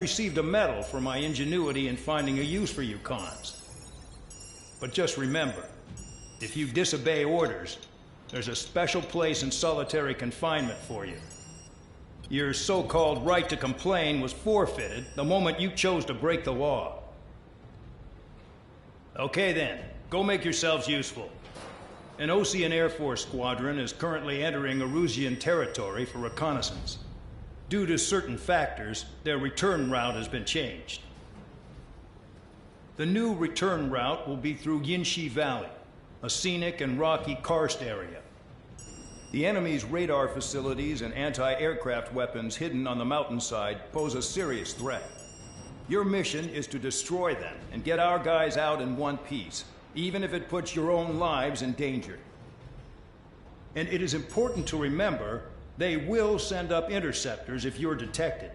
Received a medal for my ingenuity in finding a use for you cons. But just remember, if you disobey orders, there's a special place in solitary confinement for you. Your so-called right to complain was forfeited the moment you chose to break the law. Okay then, go make yourselves useful. An Osean Air Force squadron is currently entering Erusian territory for reconnaissance. Due to certain factors, their return route has been changed. The new return route will be through Yinshi Valley, a scenic and rocky karst area. The enemy's radar facilities and anti-aircraft weapons hidden on the mountainside pose a serious threat. Your mission is to destroy them and get our guys out in one piece, even if it puts your own lives in danger. And it is important to remember, they will send up interceptors if you're detected.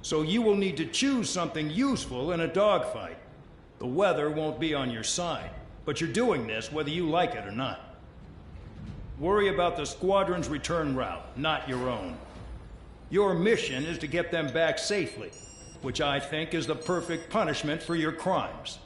So you will need to choose something useful in a dogfight. The weather won't be on your side, but you're doing this whether you like it or not. Worry about the squadron's return route, not your own. Your mission is to get them back safely, which I think is the perfect punishment for your crimes.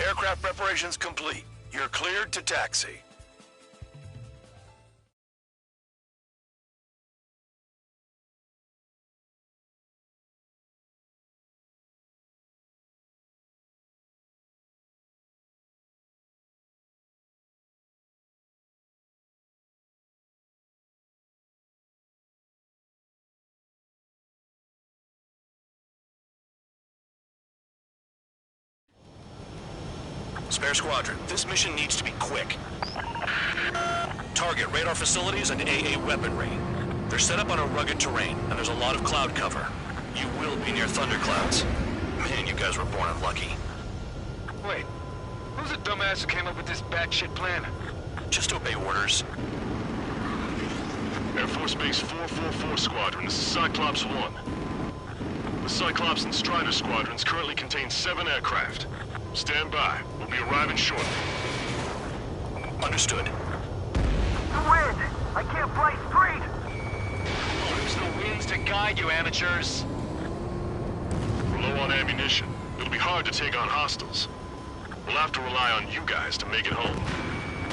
Aircraft preparations complete. You're cleared to taxi. Spare Squadron, this mission needs to be quick. Target radar facilities and AA weaponry. They're set up on a rugged terrain, and there's a lot of cloud cover. You will be near thunderclouds. Man, you guys were born unlucky. Wait, who's the dumbass who came up with this batshit plan? Just obey orders. Air Force Base 444 Squadron, this is Cyclops 1. The Cyclops and Strider Squadrons currently contain 7 aircraft. Stand by. We'll be arriving shortly. Understood. The wind! I can't fly straight! Oh, there's no winds to guide you, amateurs. We're low on ammunition. It'll be hard to take on hostiles. We'll have to rely on you guys to make it home.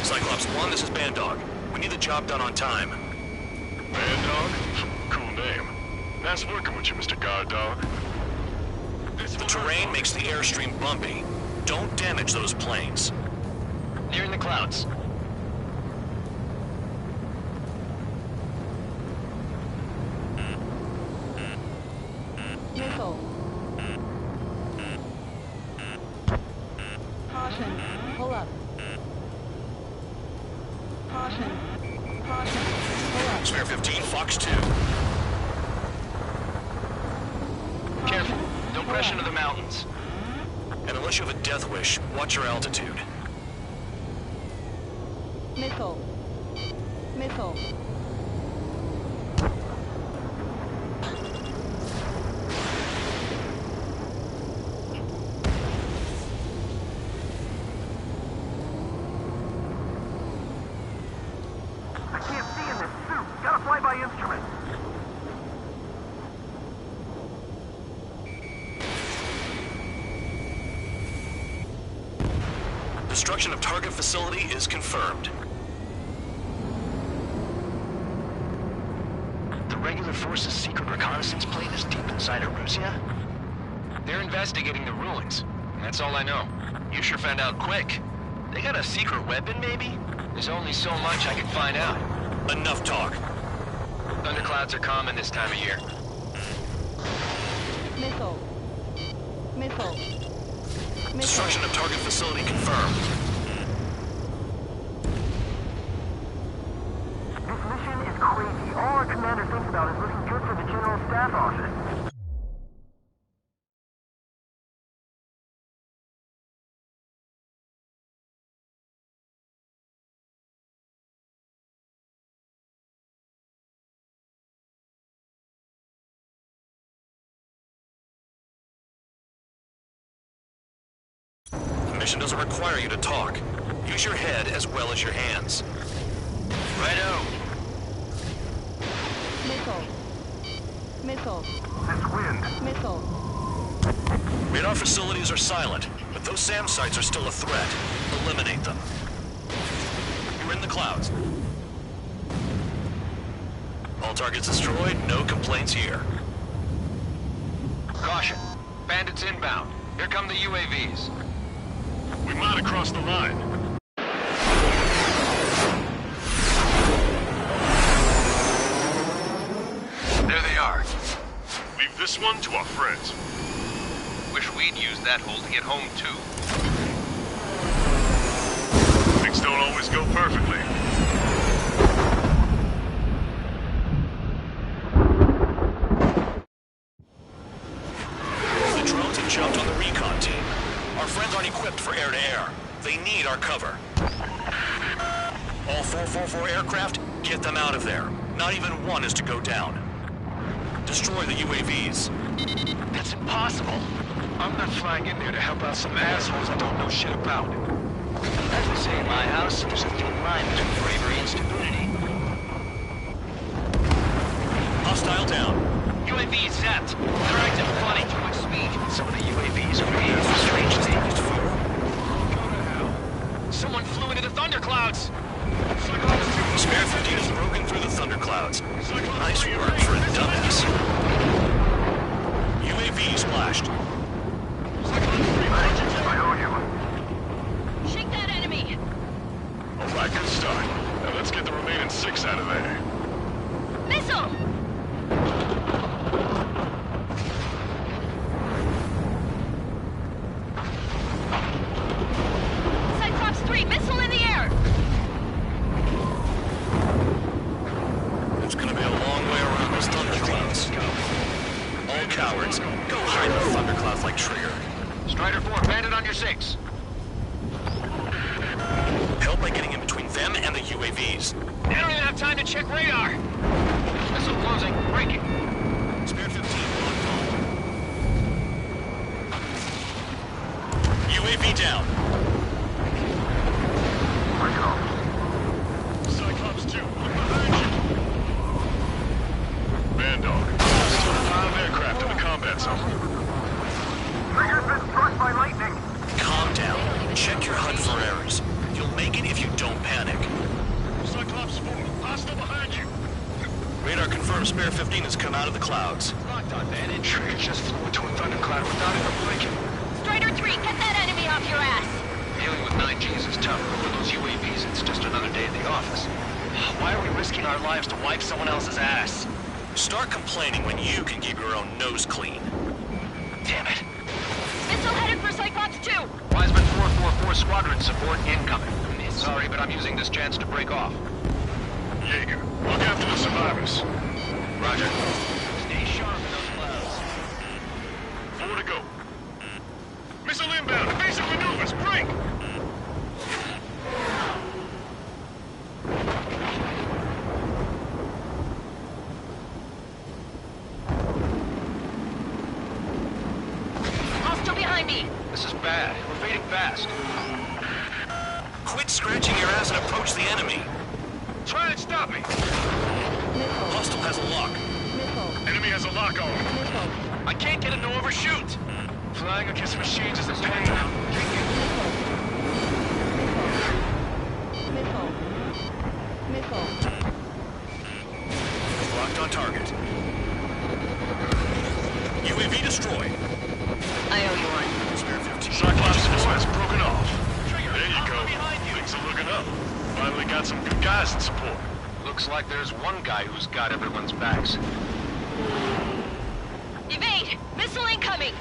Cyclops 1, this is Bandog. We need the job done on time. Bandog? Cool name. Nice working with you, Mr. Guard Dog. The terrain makes the airstream bumpy. Don't damage those planes. Nearing the clouds. Missile. Caution. Pull up. Caution. Caution. Pull up. Spare 15, Fox 2. Careful. Don't crash into the mountains. And unless you have a death wish, watch your altitude. Missile. Missile. I can't see in this suit. Gotta fly by instrument. Destruction of target facility is confirmed. The regular force's secret reconnaissance plane is deep inside of Russia? They're investigating the ruins. That's all I know. You sure found out quick. They got a secret weapon, maybe? There's only so much I can find out. Enough talk. Thunderclouds are common this time of year. Missile. Missile. Missile. Destruction of target facility confirmed. This mission is crazy. All our commander thinks about is looking good for the General Staff Office. The mission doesn't require you to talk. Use your head as well as your hands. Righto. Missile. Missile. This wind. Missile. Radar facilities are silent, but those SAM sites are still a threat. Eliminate them. You're in the clouds. All targets destroyed, no complaints here. Caution. Bandits inbound. Here come the UAVs. We might have crossed the line. There they are. Leave this one to our friends. Wish we'd used that hole to get home, too. Things don't always go perfectly. The drones have jumped on the recon team. Our friends aren't equipped for air-to-air. They need our cover. All 444 aircraft, get them out of there. Not even one is to go down. Destroy the UAVs. That's impossible. I'm not flying in there to help out some assholes I don't know shit about. As we say in my house, there's a thin line between bravery and stupidity. Hostile down. UAV zapped. They're acting funny too much speed. Some of the UAVs are behaving strangely. Someone flew into the thunderclouds! Spare 15 has broken through the thunderclouds. Nice work for a dumbass. UAV splashed. Shake that enemy! Alright, good start. Now let's get the remaining 6 out of there. Missile! Cyclops 3, missile in the air! It's gonna be a long way around those thunderclouds. All cowards, go hide in the thunderclouds like Trigger. Strider 4, bandit on your 6. Help by getting in between them and the UAVs. They don't even have time to check radar! Missile closing, breaking. Spare 15 locked on. UAV down. Cyclops 2, look behind you! Band Dog, still 5 aircraft in the combat zone. Trigger's been struck by lightning. Calm down. Check your HUD for errors. You'll make it if you don't panic. Cyclops 4, hostile behind you. Radar confirms Spare 15 has come out of the clouds. Locked on, bandit. Trigger just flew into a thundercloud without even blinking. Strider 3, get that enemy off your ass! Dealing with 9Gs is tough, but with those UAVs, it's just another day at the office. Why are we risking our lives to wipe someone else's ass? Start complaining when you can keep your own nose clean. Damn it. Missile headed for Cyclops 2! Wiseman 444 squadron support incoming. Sorry, but I'm using this chance to break off. Jaeger, look after the survivors. Roger. Stay sharp in those clouds. 4 to go. Missile inbound, evasive maneuvers, break! Hostile behind me! This is bad. We're fading fast. Quit scratching your ass and approach the enemy. Try and stop me. Missile, Hostile has a lock. missile, Enemy has a lock on. missile, I can't get him to overshoot. Flying against machines is a pain. missile, missile. Locked on target. UAV destroyed. I owe you one. Spare 15. Cyclops 4 has broken off. There you go. Things are looking up. Finally got some good guys in support. Looks like there's one guy who's got everyone's backs. Evade! Missile incoming!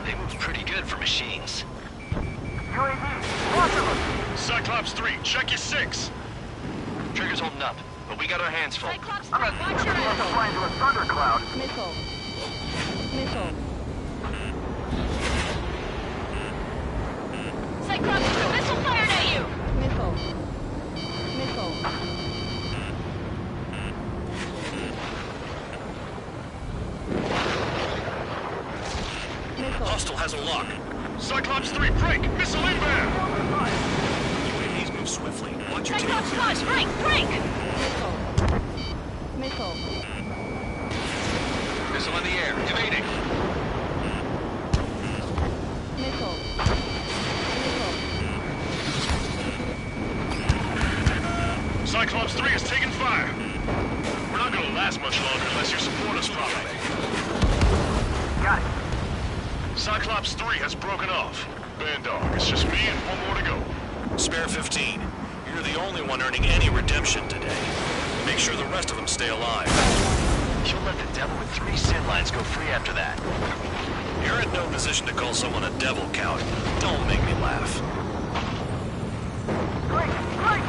They move pretty good for machines. UAV, watch them. Cyclops 3, check your 6. Trigger's holding up, but we got our hands full. Cyclops 3, watch your Must ass! fly into a thundercloud. Missile. Missile. Cyclops 2, missile fired at you! Missile. Missile. Missile. Hostile has a lock. Cyclops 3, break! Missile inbound! UAVs move swiftly. Watch your Cyclops tail. 1, break! Break! Missile. Missile. Missile in the air, evading. Missile. Missile. Cyclops 3 is taking fire. We're not gonna last much longer unless you support us properly. Got it. Cyclops 3 has broken off. Band Dog, it's just me and one more to go. Spare 15. You're the only one earning any redemption today. Make sure the rest of them stay alive. You'll let the devil with 3 sin lines go free after that. You're in no position to call someone a devil count. Don't make me laugh. Great, great.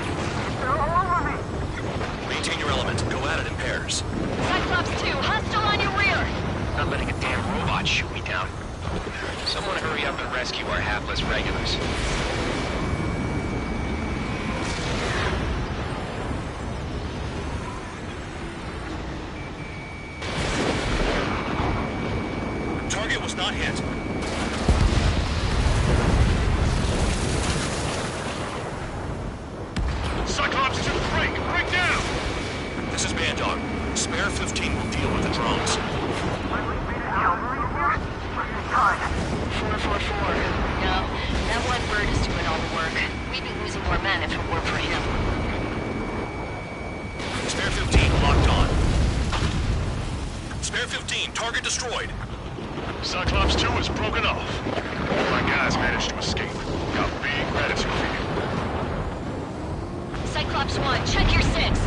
They're all over me. Maintain your element. Go at it in pairs. Cyclops 2, hostile on your rear! Not letting a damn robot shoot me down. Someone hurry up and rescue our hapless regulars. Target was not hit. Cyclops 2, break! Break down! This is Band Dog. Spare 15 will deal with the drones. Finally made it out. Time. 444. No, that one bird is Spare 15, target destroyed. Cyclops 2 is broken off. All my guys managed to escape. Got big gratitude for you. Cyclops 1, check your 6.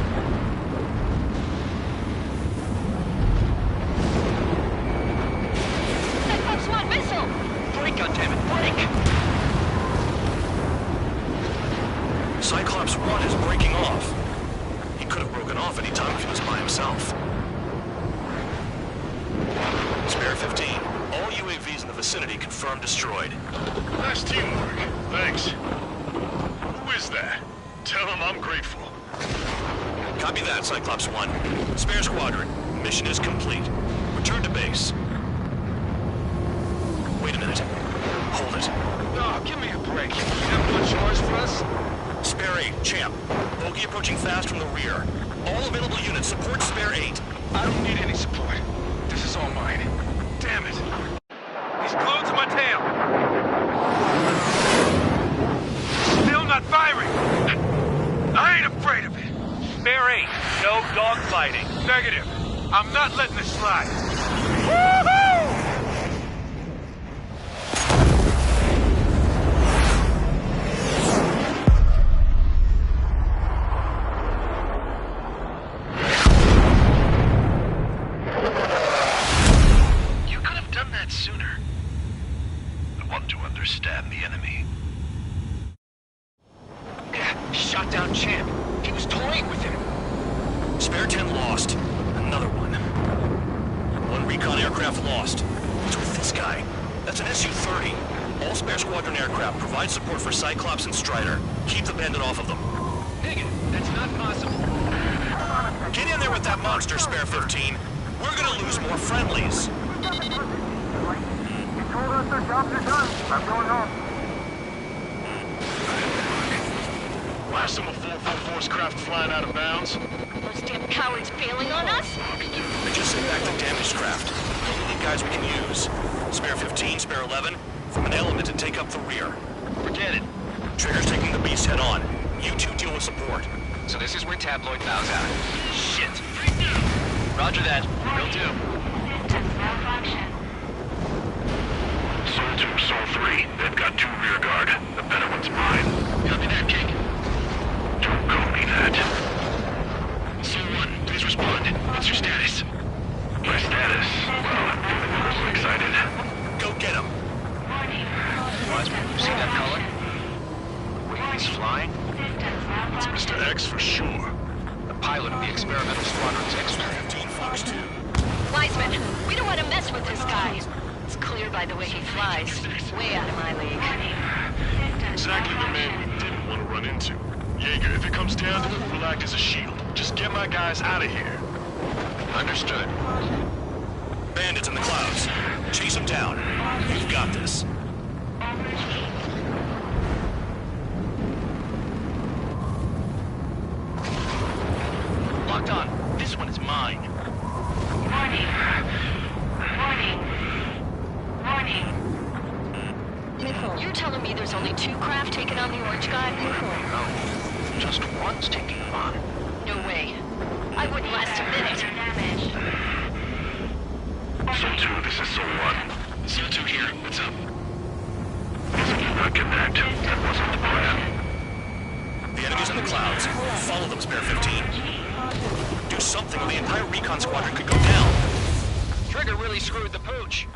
Cyclops 1, missile! Break, goddammit, break! Cyclops 1 is breaking off. He could have broken off any time if he was by himself. Spare 15. All UAVs in the vicinity confirmed destroyed. Nice teamwork. Thanks. Who is that? Tell him I'm grateful. Copy that, Cyclops 1. Spare squadron. Mission is complete. Return to base. Wait a minute. Hold it. Oh, give me a break. You have no chores for us? Spare 8, Champ. Bogey approaching fast from the rear. All available units support Spare 8. I don't need any support. This is all mine. Damn it. He's glued to my tail. Still not firing. I ain't afraid of it. Spare 8, no dogfighting. Negative. I'm not letting this slide. Woohoo! Sooner. I want to understand the enemy. Shot down Champ. He was toying with him. Spare 10 lost. Another one. One recon aircraft lost. What's with this guy? That's an Su-30. All spare squadron aircraft provide support for Cyclops and Strider. Keep the bandit off of them. Negative. That's not possible. Get in there with that monster, Spare 15. We're gonna lose more friendlies. You told us their jobs are done. I'm going home. Last of a 444's craft flying out of bounds. Those damn cowards bailing on us? I just sent back the damaged craft. We need guys we can use. Spare 15, Spare 11, from an element to take up the rear. Forget it. Trigger's taking the beast head on. You two deal with support. So this is where Tabloid bows out. Shit. Roger that. Will do. Systems malfunction. Soul 2, Soul 3. They've got 2 rear guard. The better one's mine. Copy that, King. Don't call me that. Soul 1, please respond. What's your status? My status? Well, I'm feeling a little excited. Go get him. Wiseman, see that color? The way he's flying? It's Mr. X for sure. The pilot of the experimental squadron's X-ray. 15, Fox 2. Wiseman, we don't want to mess with this guy. It's clear by the way he flies. Way out of my league. Exactly the man we didn't want to run into. Jaeger, if it comes down to it, we'll act as a shield. Just get my guys out of here. Understood. Bandits in the clouds. Chase them down. You've got this. Locked on. This one is mine. Warning. Warning. Warning. Missile. You're telling me there's only 2 craft taking on the orange guy? No. Just one's taking him on. No way. I wouldn't last a minute. Soul 2, this is Soul 1. Soul 2 here. What's up? Did not connect. That wasn't the plan. The enemy's in the clouds. Follow them, Spare 15. Do something or the entire recon squadron could go down. Trigger really screwed the pooch.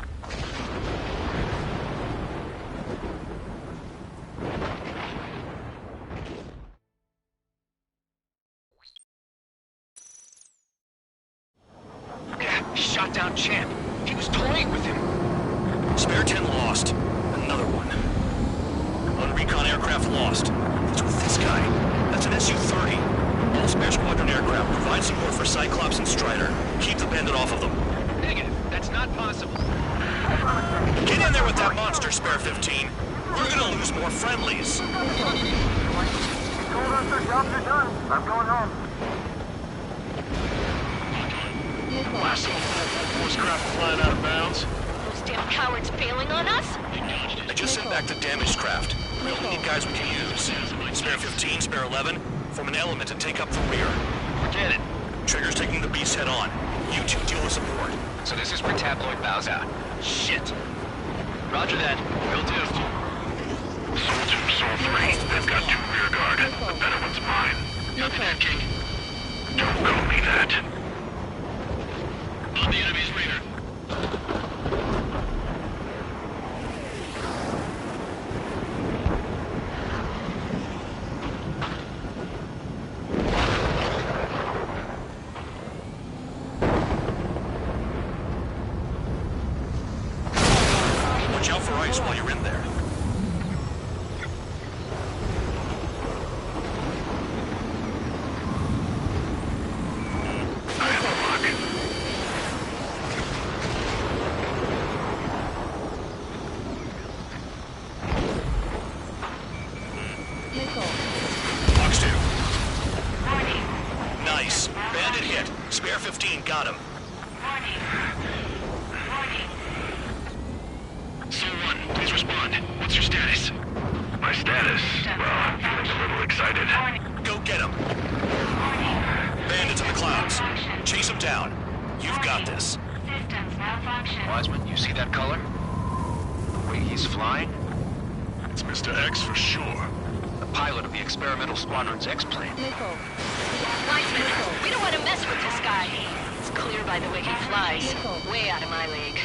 Shot down Champ. He was toying with him. Spare 10 lost. Another one. One recon aircraft lost. What's with this guy? That's an Su-30. All spare squadron aircraft provide support for Cyclops and Strider. Keep the bandit off of them. Negative. That's not possible. Get in there with that monster, Spare 15. We're gonna lose more friendlies. You told us their jobs are done. I'm going home. Last of a 444's craft flying out of bounds. Those damn cowards bailing on us? I just sent back the damaged craft. We only need guys we can use. Spare 15, Spare 11, form an element and take up the rear. Forget it. Trigger's taking the beast head on. You two deal with support. So this is where Tabloid bows out. Shit. Roger that. Will do. Soul 2, Soul 3. They've got 2 rear guard. The better one's mine. Copy that, King. Don't call me that. On the enemy's radar. Watch out for ice while you're in there. Box 2. Nice. Bandit hit. Spare 15 got him. Soul 1, please respond. What's your status? My status? Well, I'm feeling a little excited. Go get him. Bandits in the clouds. Chase him down. You've got this. Systems malfunction. Wiseman, you see that color? The way he's flying? It's Mr. X for sure. The pilot of the experimental squadron's X-plane. Wiseman, we don't want to mess with this guy. It's clear by the way he flies. Way out of my league.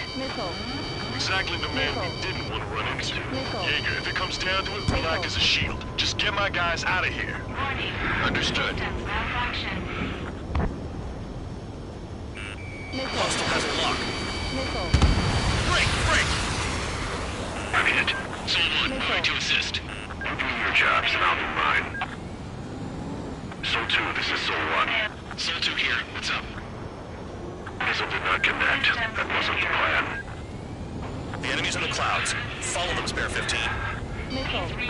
Exactly the man we didn't want to run into. Jaeger, if it comes down to it, we'll act as a shield. Just get my guys out of here. Understood. Systems malfunction. Hostile has a lock. Break! Copy it. Soul 1, moving to assist. You do your jobs and I'll do mine. Soul 2, this is Soul 1. Soul 2 here. What's up? Missile did not connect. That wasn't the plan. The enemy's in the clouds. Follow them, Spare 15.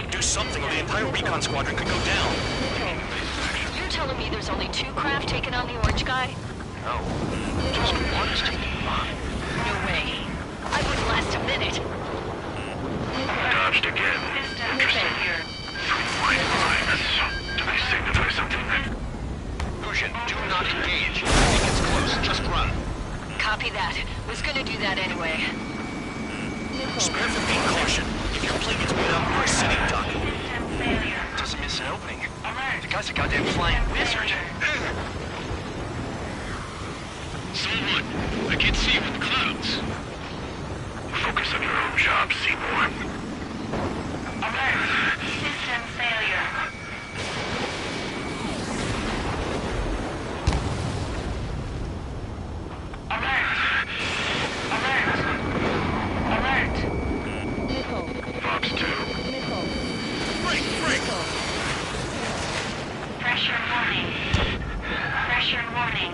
Do something or the entire recon squadron could go down. You're telling me there's only 2 craft taking on the orange guy? No. Just one is taking him on. No way. I wouldn't last a minute. Dodged again. Interesting. 3 white lines. Do they signify something? Fusion, do not engage. If he gets close, just run. Copy that. Was gonna do that anyway. Spare 15 caution. If your plane gets beat up, you're a sitting duck. Doesn't miss an opening. The guy's a goddamn flying wizard. Soul 1, I can't see you with the clouds. Focus on your own job, Seymour. Alert. System failure. Alert. Fox 2. Break! Pressure warning. Pressure warning.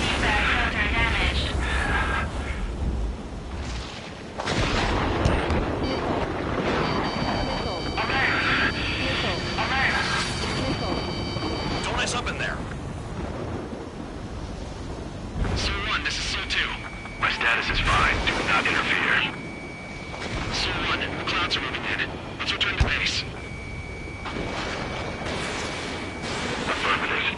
Feedback filter damaged. Alert. Don't mess up in there. Soul 1, this is Soul 2. My status is fine. Do not interfere. Soul 1, the clouds are moving in. Let's return to base. Affirmative.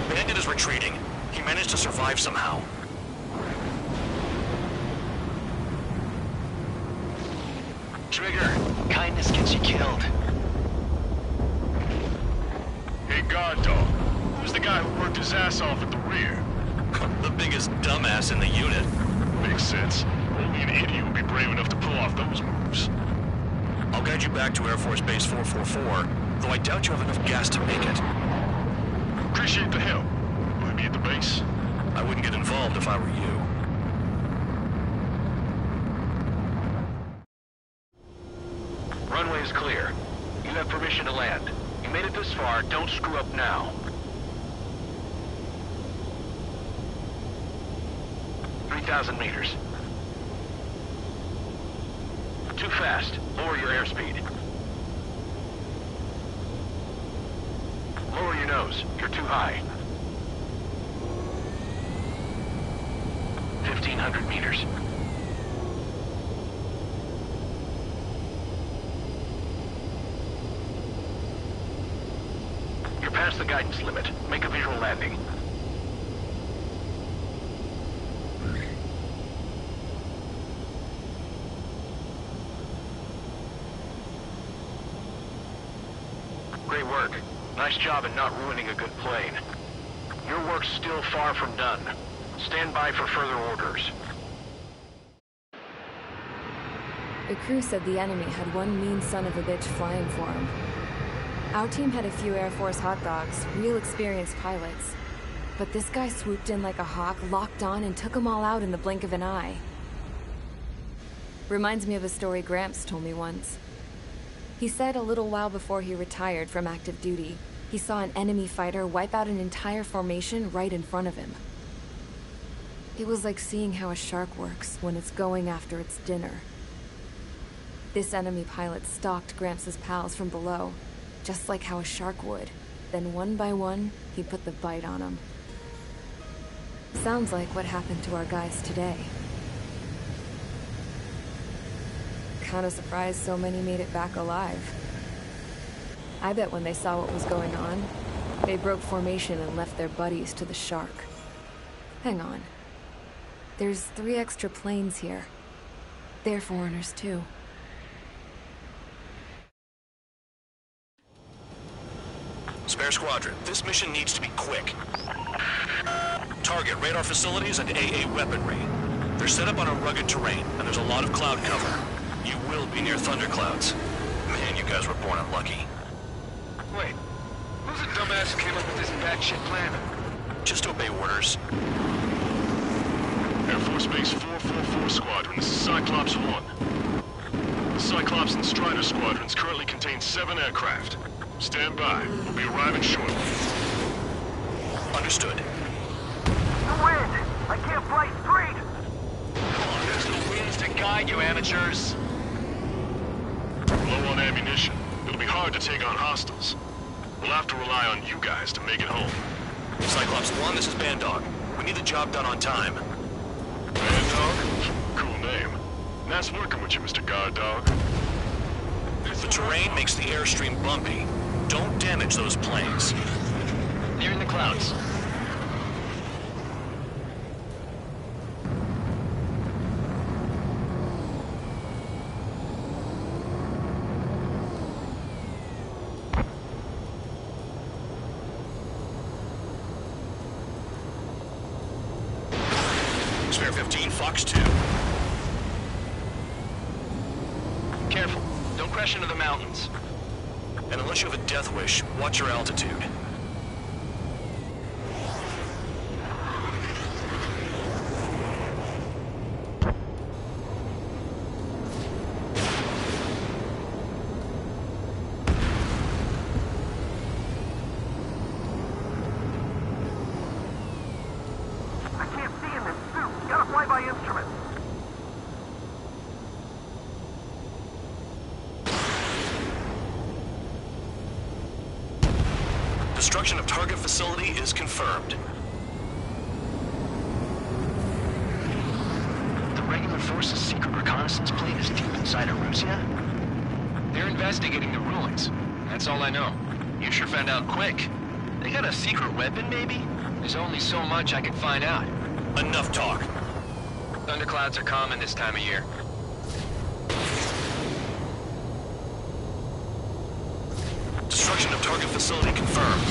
Bandit is retreating. He managed to survive somehow. Trigger, kindness gets you killed. Hey, guard dog. Who's the guy who worked his ass off at the rear? The biggest dumbass in the unit. Makes sense. Only an idiot would be brave enough to pull off those moves. I'll guide you back to Air Force Base 444, though I doubt you have enough gas to make it. Appreciate the help. Will he be at the base? I wouldn't get involved if I were you. Runway is clear. You have permission to land. You made it this far, don't screw up now. 3,000 meters. Too fast. Lower your airspeed. Lower your nose. You're too high. 1,500 meters. past the guidance limit. Make a visual landing. Great work. Nice job at not ruining a good plane. Your work's still far from done. Stand by for further orders. The crew said the enemy had one mean son of a bitch flying for him. Our team had a few Air Force hot dogs, real experienced pilots. But this guy swooped in like a hawk, locked on, and took them all out in the blink of an eye. Reminds me of a story Gramps told me once. He said a little while before he retired from active duty, he saw an enemy fighter wipe out an entire formation right in front of him. It was like seeing how a shark works when it's going after its dinner. This enemy pilot stalked Gramps' pals from below, just like how a shark would. Then one by one, he put the bite on them. Sounds like what happened to our guys today. Kinda surprised so many made it back alive. I bet when they saw what was going on, they broke formation and left their buddies to the shark. Hang on. There's 3 extra planes here. They're foreigners too. Spare Squadron, this mission needs to be quick. Target radar facilities and AA weaponry. They're set up on a rugged terrain, and there's a lot of cloud cover. You will be near thunderclouds. Man, you guys were born unlucky. Wait, who's the dumbass who came up with this batshit plan? Just obey orders. Air Force Base 444 Squadron, this is Cyclops 1. The Cyclops and Strider squadrons currently contain 7 aircraft. Stand by. We'll be arriving shortly. Understood. The wind! I can't fly straight! Come on, there's no winds to guide you, amateurs. Low on ammunition. It'll be hard to take on hostiles. We'll have to rely on you guys to make it home. Cyclops 1, this is Bandog. We need the job done on time. Bandog? Cool name. Nice working with you, Mr. Guard Dog. The terrain makes the airstream bumpy. Don't damage those planes. They're in the clouds. Spare 15, Fox 2. Careful. Don't crash into the mountains. And unless you have a death wish, watch your altitude. I can't see in this suit. Gotta fly by instrument. Destruction of target facility is confirmed. The regular force's secret reconnaissance plane is deep inside Arusea? They're investigating the ruins. That's all I know. You sure found out quick. They got a secret weapon, maybe? There's only so much I can find out. Enough talk. Thunderclouds are common this time of year. Destruction of target facility confirmed.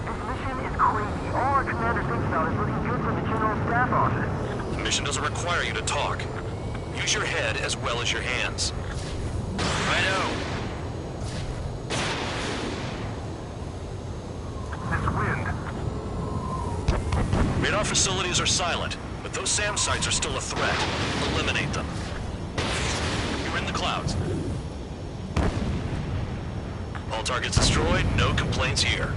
This mission is crazy. All our commander thinks about is looking good for the General Staff Office. The mission doesn't require you to talk. Use your head as well as your hands. Righto. This wind. Radar facilities are silent, but those SAM sites are still a threat. Eliminate them. You're in the clouds. All targets destroyed, no complaints here.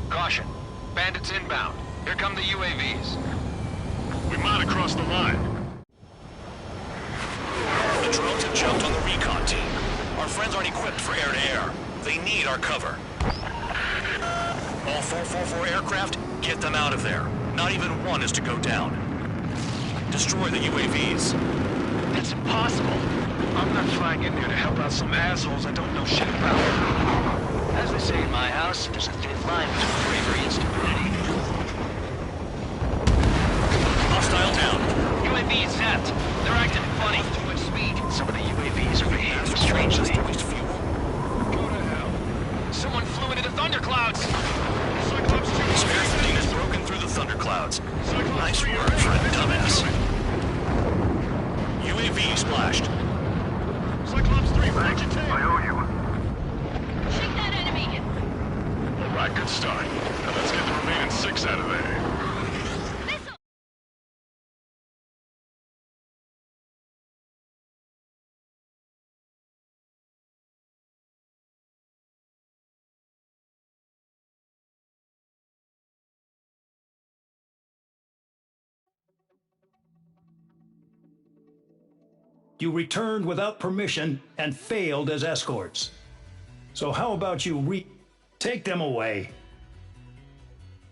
Caution. Bandits inbound. Here come the UAVs. We might have crossed the line. The drones have jumped on the recon team. Our friends aren't equipped for air-to-air. They need our cover. All 444 aircraft, get them out of there. Not even one is to go down. Destroy the UAVs. That's impossible. I'm not flying in there to help out some assholes I don't know shit about. As they say in my house, there's a thin line between bravery and stupidity. Hostile down. UAV is zapped. They're acting funny. Too much speed. Some of the UAVs are behaving strangely. Waste fuel. Go to hell. Someone flew into the thunderclouds. Cyclops 2 Spare plane has broken through the thunderclouds. Nice work for a dumbass. UAV splashed. Cyclops 3, where'd you take? I owe you. Shoot that enemy! Alright, good start. Now let's get the remaining 6 out of there. Missile! You returned without permission and failed as escorts. So how about you take them away?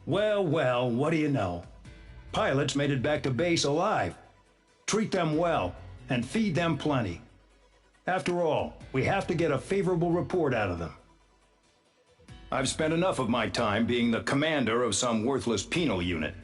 Well, what do you know? Pilots made it back to base alive. Treat them well and feed them plenty. After all, we have to get a favorable report out of them. I've spent enough of my time being the commander of some worthless penal unit.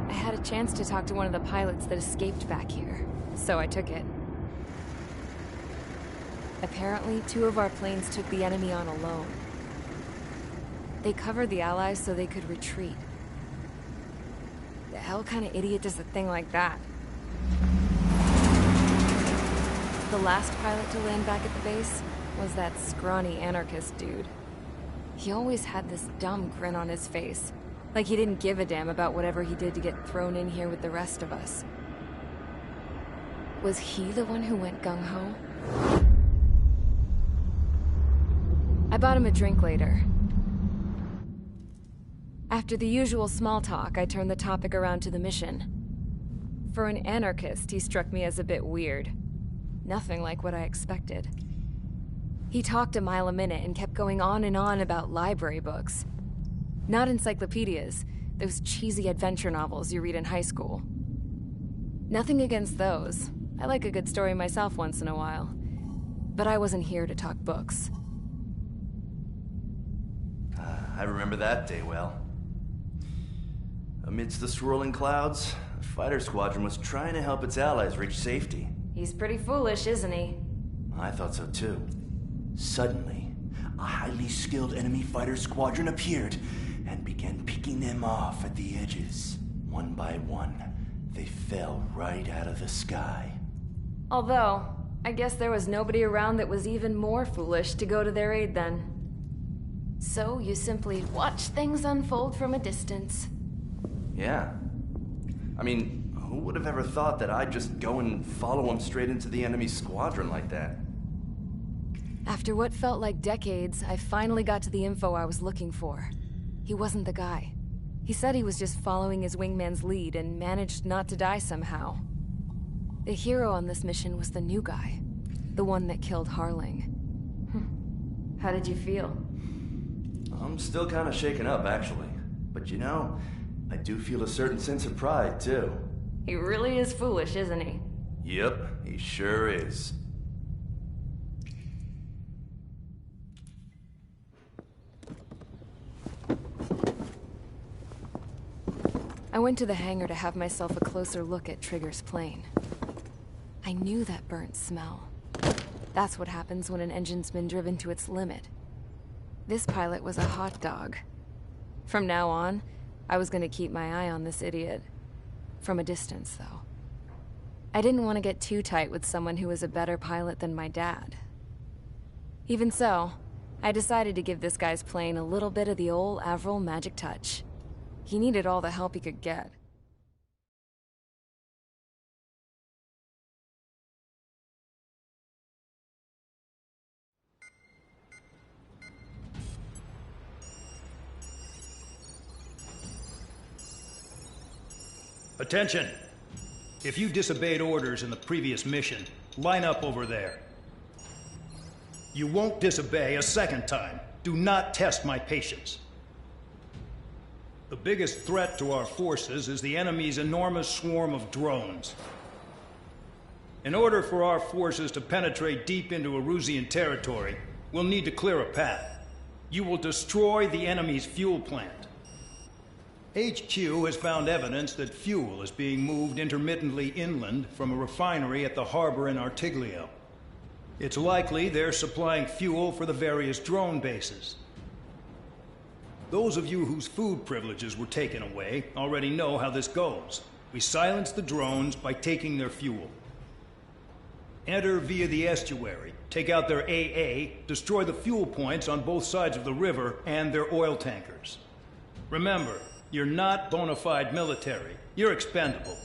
I had a chance to talk to one of the pilots that escaped back here, so I took it. Apparently, 2 of our planes took the enemy on alone. They covered the Allies so they could retreat. The hell kind of idiot does a thing like that? The last pilot to land back at the base was that scrawny anarchist dude. He always had this dumb grin on his face, like he didn't give a damn about whatever he did to get thrown in here with the rest of us. Was he the one who went gung-ho? I bought him a drink later. After the usual small talk, I turned the topic around to the mission. For an anarchist, he struck me as a bit weird. Nothing like what I expected. He talked a mile a minute and kept going on and on about library books. Not encyclopedias, those cheesy adventure novels you read in high school. Nothing against those. I like a good story myself once in a while. But I wasn't here to talk books. I remember that day well. Amidst the swirling clouds, a fighter squadron was trying to help its allies reach safety. He's pretty foolish, isn't he? I thought so too. Suddenly, a highly skilled enemy fighter squadron appeared and began picking them off at the edges. One by one, they fell right out of the sky. Although, I guess there was nobody around that was even more foolish to go to their aid then. So you simply watch things unfold from a distance. Yeah. I mean, who would have ever thought that I'd just go and follow him straight into the enemy squadron like that? After what felt like decades, I finally got to the info I was looking for. He wasn't the guy. He said he was just following his wingman's lead and managed not to die somehow. The hero on this mission was the new guy. The one that killed Harling. How did you feel? I'm still kind of shaken up, actually. But you know, I do feel a certain sense of pride, too. He really is foolish, isn't he? Yep, he sure is. I went to the hangar to have myself a closer look at Trigger's plane. I knew that burnt smell. That's what happens when an engine's been driven to its limit. This pilot was a hot dog. From now on, I was gonna keep my eye on this idiot. From a distance, though. I didn't want to get too tight with someone who was a better pilot than my dad. Even so, I decided to give this guy's plane a little bit of the old Avril magic touch. He needed all the help he could get. Attention! If you disobeyed orders in the previous mission, line up over there. You won't disobey a second time. Do not test my patience. The biggest threat to our forces is the enemy's enormous swarm of drones. In order for our forces to penetrate deep into Erusian territory, we'll need to clear a path. You will destroy the enemy's fuel plant. HQ has found evidence that fuel is being moved intermittently inland from a refinery at the harbor in Artiglio. It's likely they're supplying fuel for the various drone bases. Those of you whose food privileges were taken away already know how this goes. We silence the drones by taking their fuel. Enter via the estuary, take out their AA, destroy the fuel points on both sides of the river and their oil tankers. Remember, you're not bona fide military. You're expendable.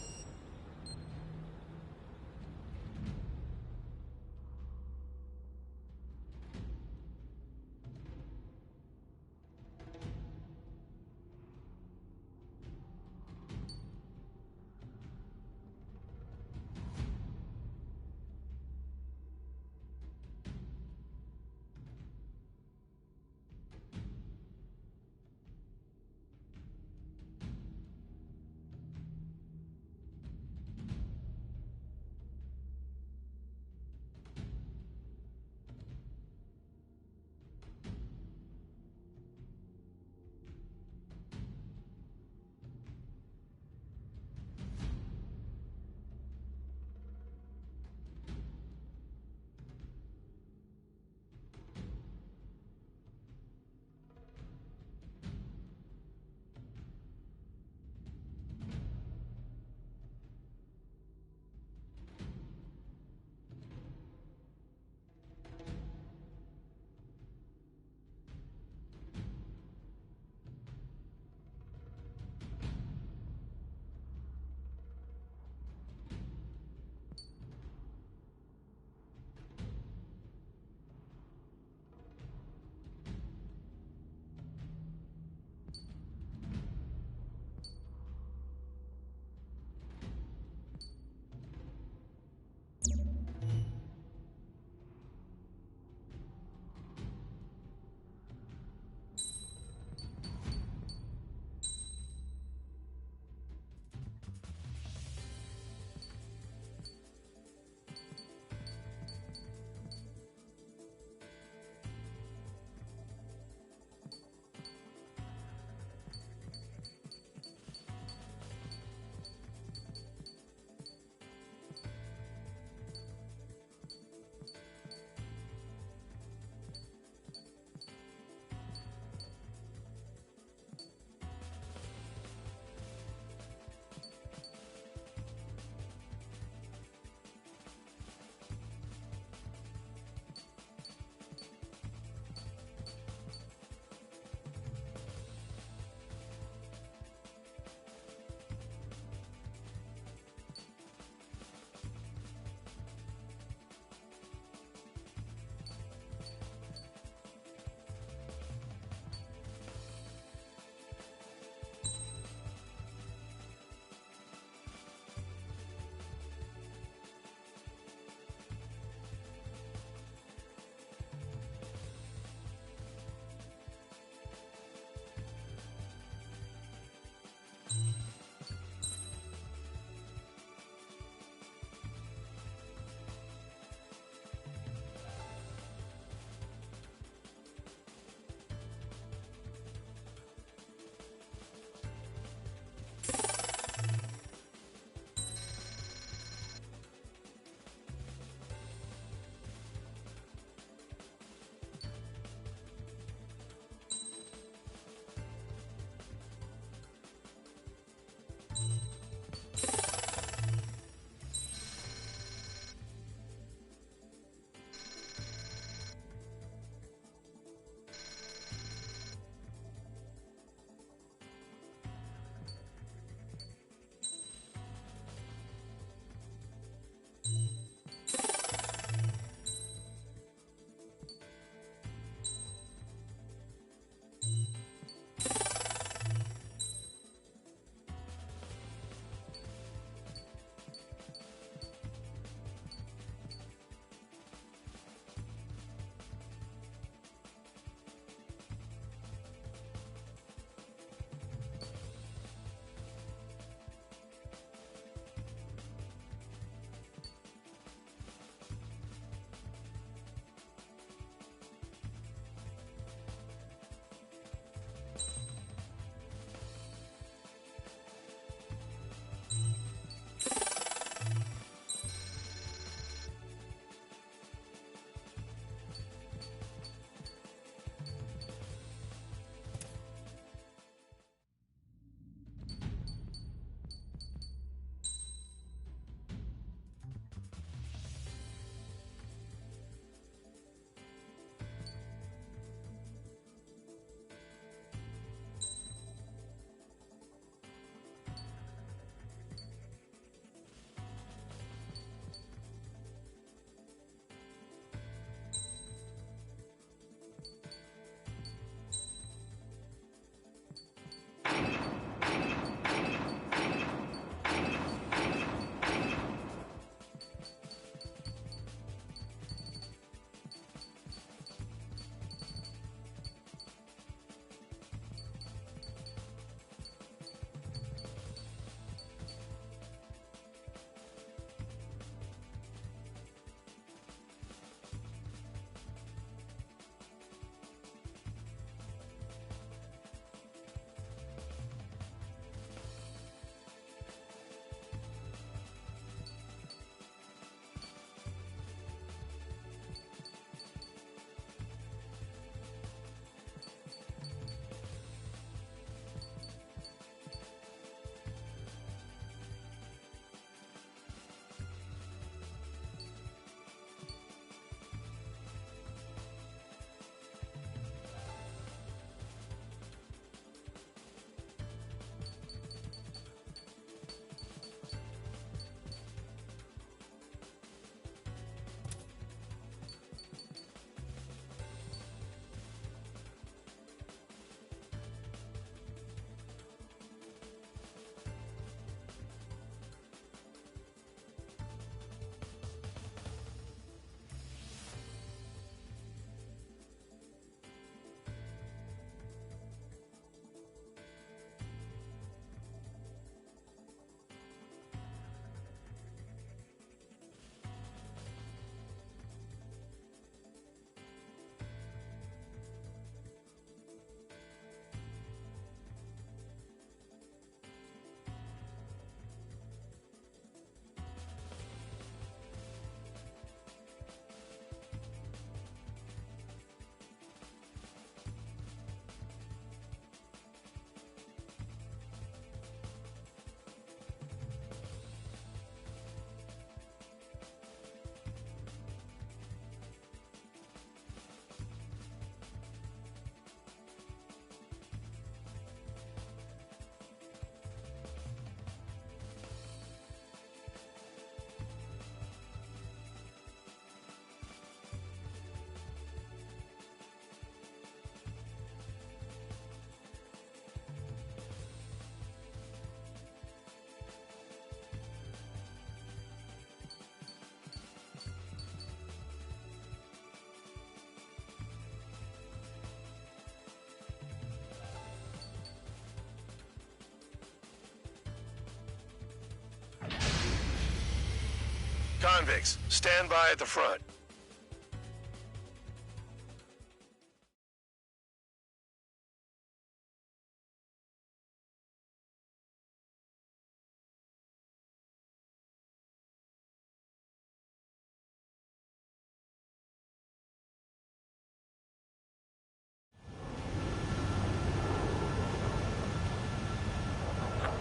Convicts, stand by at the front.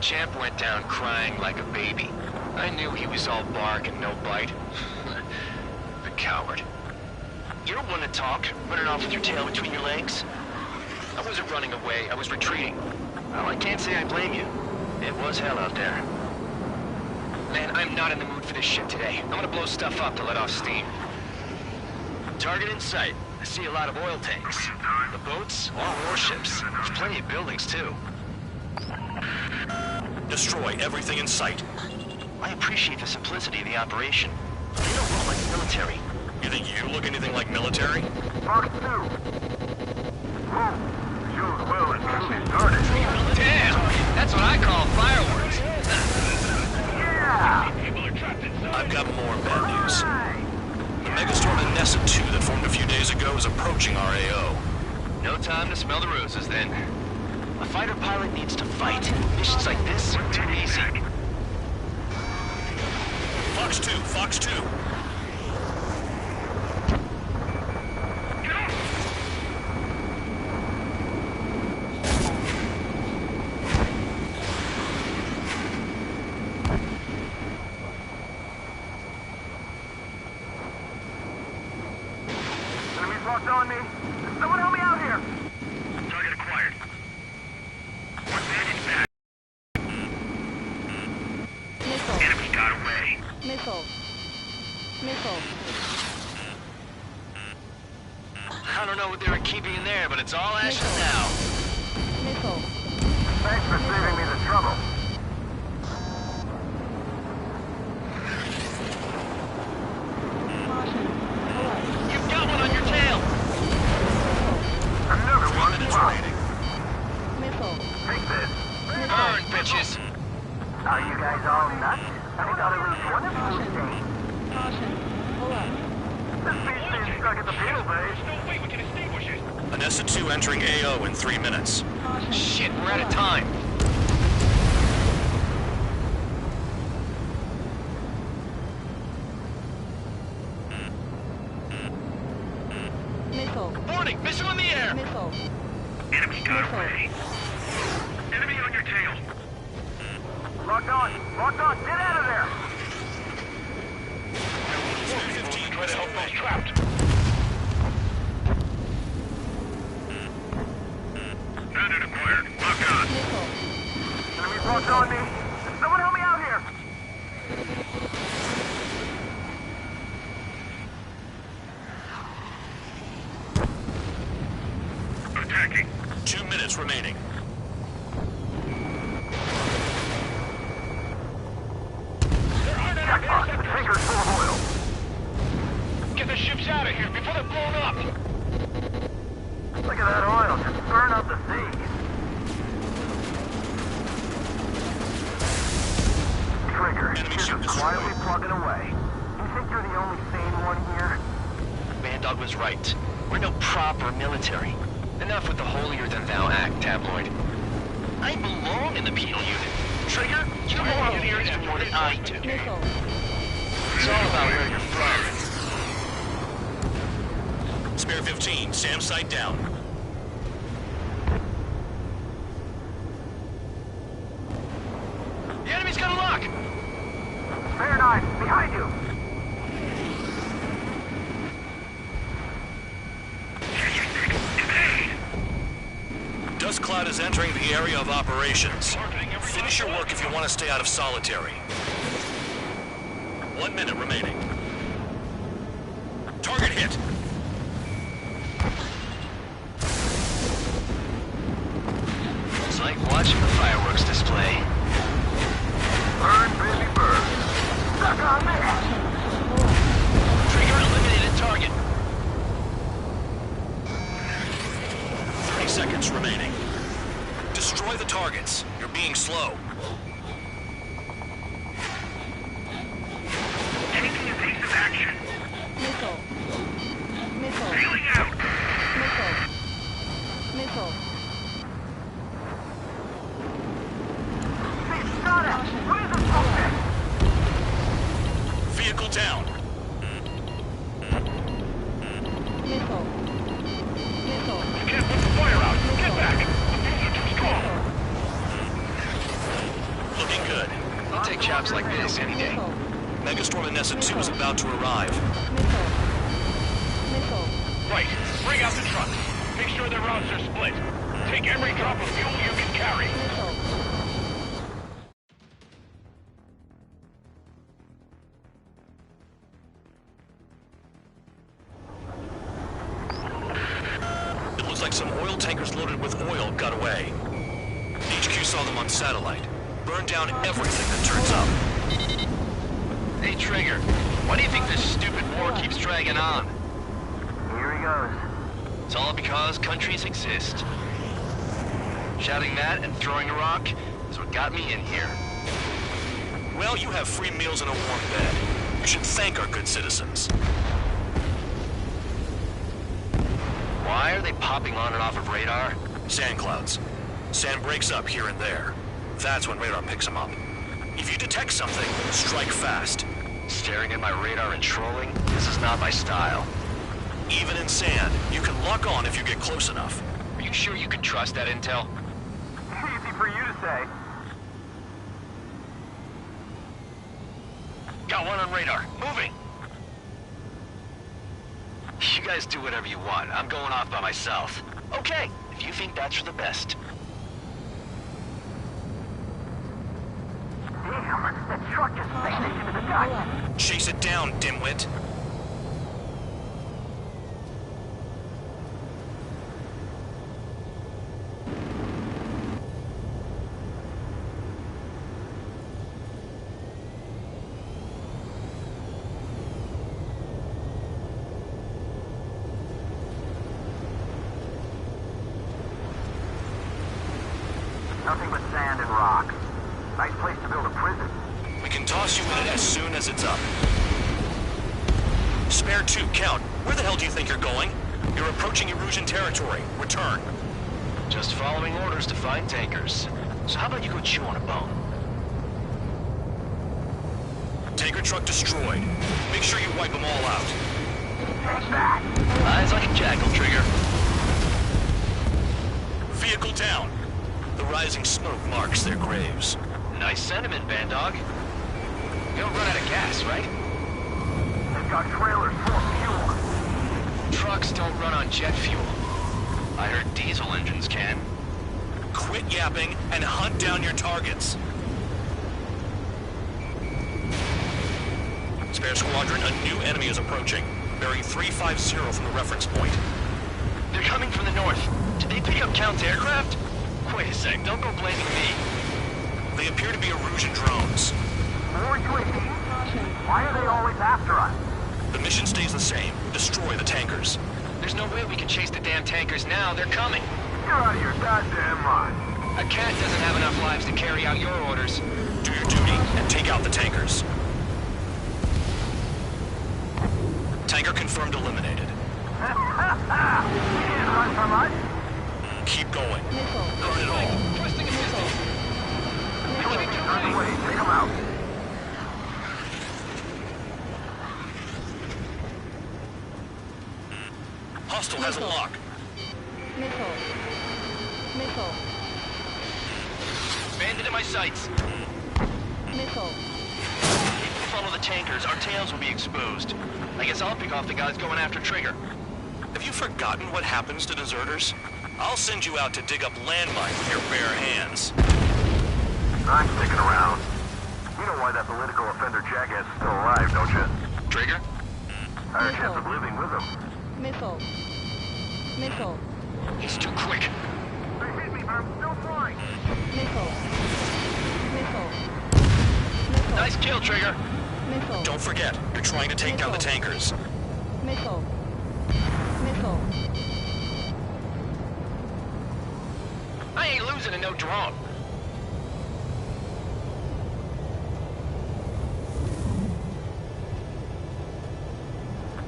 Champ went down crying like a baby. I knew he was all bark and no bite. The coward. You don't want to talk, running off with your tail between your legs? I wasn't running away, I was retreating. Well, I can't say I blame you. It was hell out there. Man, I'm not in the mood for this shit today. I'm gonna blow stuff up to let off steam. Target in sight. I see a lot of oil tanks. The boats, all warships. There's plenty of buildings, too. Destroy everything in sight. I appreciate the simplicity of the operation. They don't look like military. You think you look anything like military? Fox 2. Whoa. Shows well and truly started. Damn! That's what I call fireworks. Yeah! I've got more bad news. The megastorm Nessa 2 that formed a few days ago is approaching our AO. No time to smell the roses, then. A fighter pilot needs to fight. Missions like this are too easy. Fox 2, Fox 2. Enemies locked on me. Someone help me out here. Target acquired. One baggage back. Missile. Enemy got away. Missile. Missile. I don't know what they were keeping in there, but it's all ashes now. Missile. Thanks for saving me the trouble. You've got one on your tail. Another one. Wow. Missile. Take this. Burn, bitches. Are you guys all nuts? I thought it was one of you today. Caution. Pull up. This beast's been stuck at the penal base. Nessa 2 entering AO in 3 minutes. Caution. Shit, we're out of time. Missile. Warning, missile in the air. Missile. Enemy got Missile. away. Enemy on your tail. Locked on. Locked on. Get out of there. 15, Try to help those trapped. Bandit acquired. Lock on. Missile. Enemies locked on me. Someone help me out here. Attacking. 2 minutes remaining. Jackpot. The tanker's full of oil. Get the ships out of here before they're blown up. Look at that oil. Just burn up the sea. Trigger. Enemy Here's ship us destroyed. quietly plugging away. You think you're the only sane one here? Bandog was right. We're no proper military. Enough with the holier-than-thou act, tabloid. I belong in the penal unit. Trigger, you know how to hear even more than I do. Missile. It's all about where you're from. Spare 15, SAM site down. The enemy's got a lock. Spare 9. Behind you. Dust cloud is entering the area of operations. Finish your work if you want to stay out of solitary. 1 minute remaining. Target hit. It's like watching the fireworks display. Burn, baby, burn. Suck on me. Trigger eliminated target. 30 seconds remaining. Destroy the targets. You're being slow. Anything is Missile. Hey, got it! What is this bullshit? Vehicle down. Missile. Missile. Can't put the fire out. Get back. The fumes are too strong. Looking good. I'll take jobs like this any day. Megastorm Anessa 2 is about to arrive. Missile. Missile. Right. Bring out the trucks. Make sure their routes are split. Take every drop of fuel you can carry. Missile. It looks like some oil tankers loaded with oil got away. HQ saw them on satellite. Burned down everything that turns up. Hey, Trigger. Why do you think this stupid war keeps dragging on? Here he goes. It's all because countries exist. Shouting that and throwing a rock is what got me in here. Well, you have free meals and a warm bed. You should thank our good citizens. Why are they popping on and off of radar? Sand clouds. Sand breaks up here and there. That's when radar picks them up. If you detect something, strike fast. Staring at my radar and trolling? This is not my style. Even in sand, you can lock on if you get close enough. Are you sure you can trust that intel? Easy for you to say. Got one on radar. Moving! You guys do whatever you want. I'm going off by myself. Okay, if you think that's for the best. Damn, that truck just vanished into the dust. Chase it down, dimwit. Nothing but sand and rocks. Nice place to build a prison. We can toss you in it as soon as it's up. Spare 2, Count. Where the hell do you think you're going? You're approaching Erusian territory. Return. Just following orders to find tankers. So how about you go chew on a bone? Tanker truck destroyed. Make sure you wipe them all out. Take that. Eyes like a jackal, Trigger. Vehicle down. The rising smoke marks their graves. Nice sentiment, Bandog. You don't run out of gas, right? They've got trailers full of fuel. Trucks don't run on jet fuel. I heard diesel engines can. Quit yapping and hunt down your targets. Spare Squadron, a new enemy is approaching. Bearing 350 from the reference point. They're coming from the north. Did they pick up Count's aircraft? Wait a sec, don't go blaming me. They appear to be Erusian drones. More UAVs? Why are they always after us? The mission stays the same. Destroy the tankers. There's no way we can chase the damn tankers now. They're coming. You're out of your goddamn mind. A cat doesn't have enough lives to carry out your orders. Do your duty and take out the tankers. Tanker confirmed eliminated. You didn't run from us? Keep going. Missile. Burn it all. Twisting and twisting. UAVs on the way. Take them out. Hostile has a lock. Missile. Missile. Bandit in my sights. Missile. If we follow the tankers, our tails will be exposed. I guess I'll pick off the guys going after Trigger. Have you forgotten what happens to deserters? I'll send you out to dig up landmines with your bare hands. I'm sticking around. You know why that political offender jackass is still alive, don't you? Trigger? Higher chance of living with him. Missile. Missile. He's too quick. They hit me, but I'm still flying. Missile. Missile. Missile. Nice kill, Trigger. Missile. Don't forget, you're trying to take down the tankers. Missile. Missile. I ain't losing to no drone.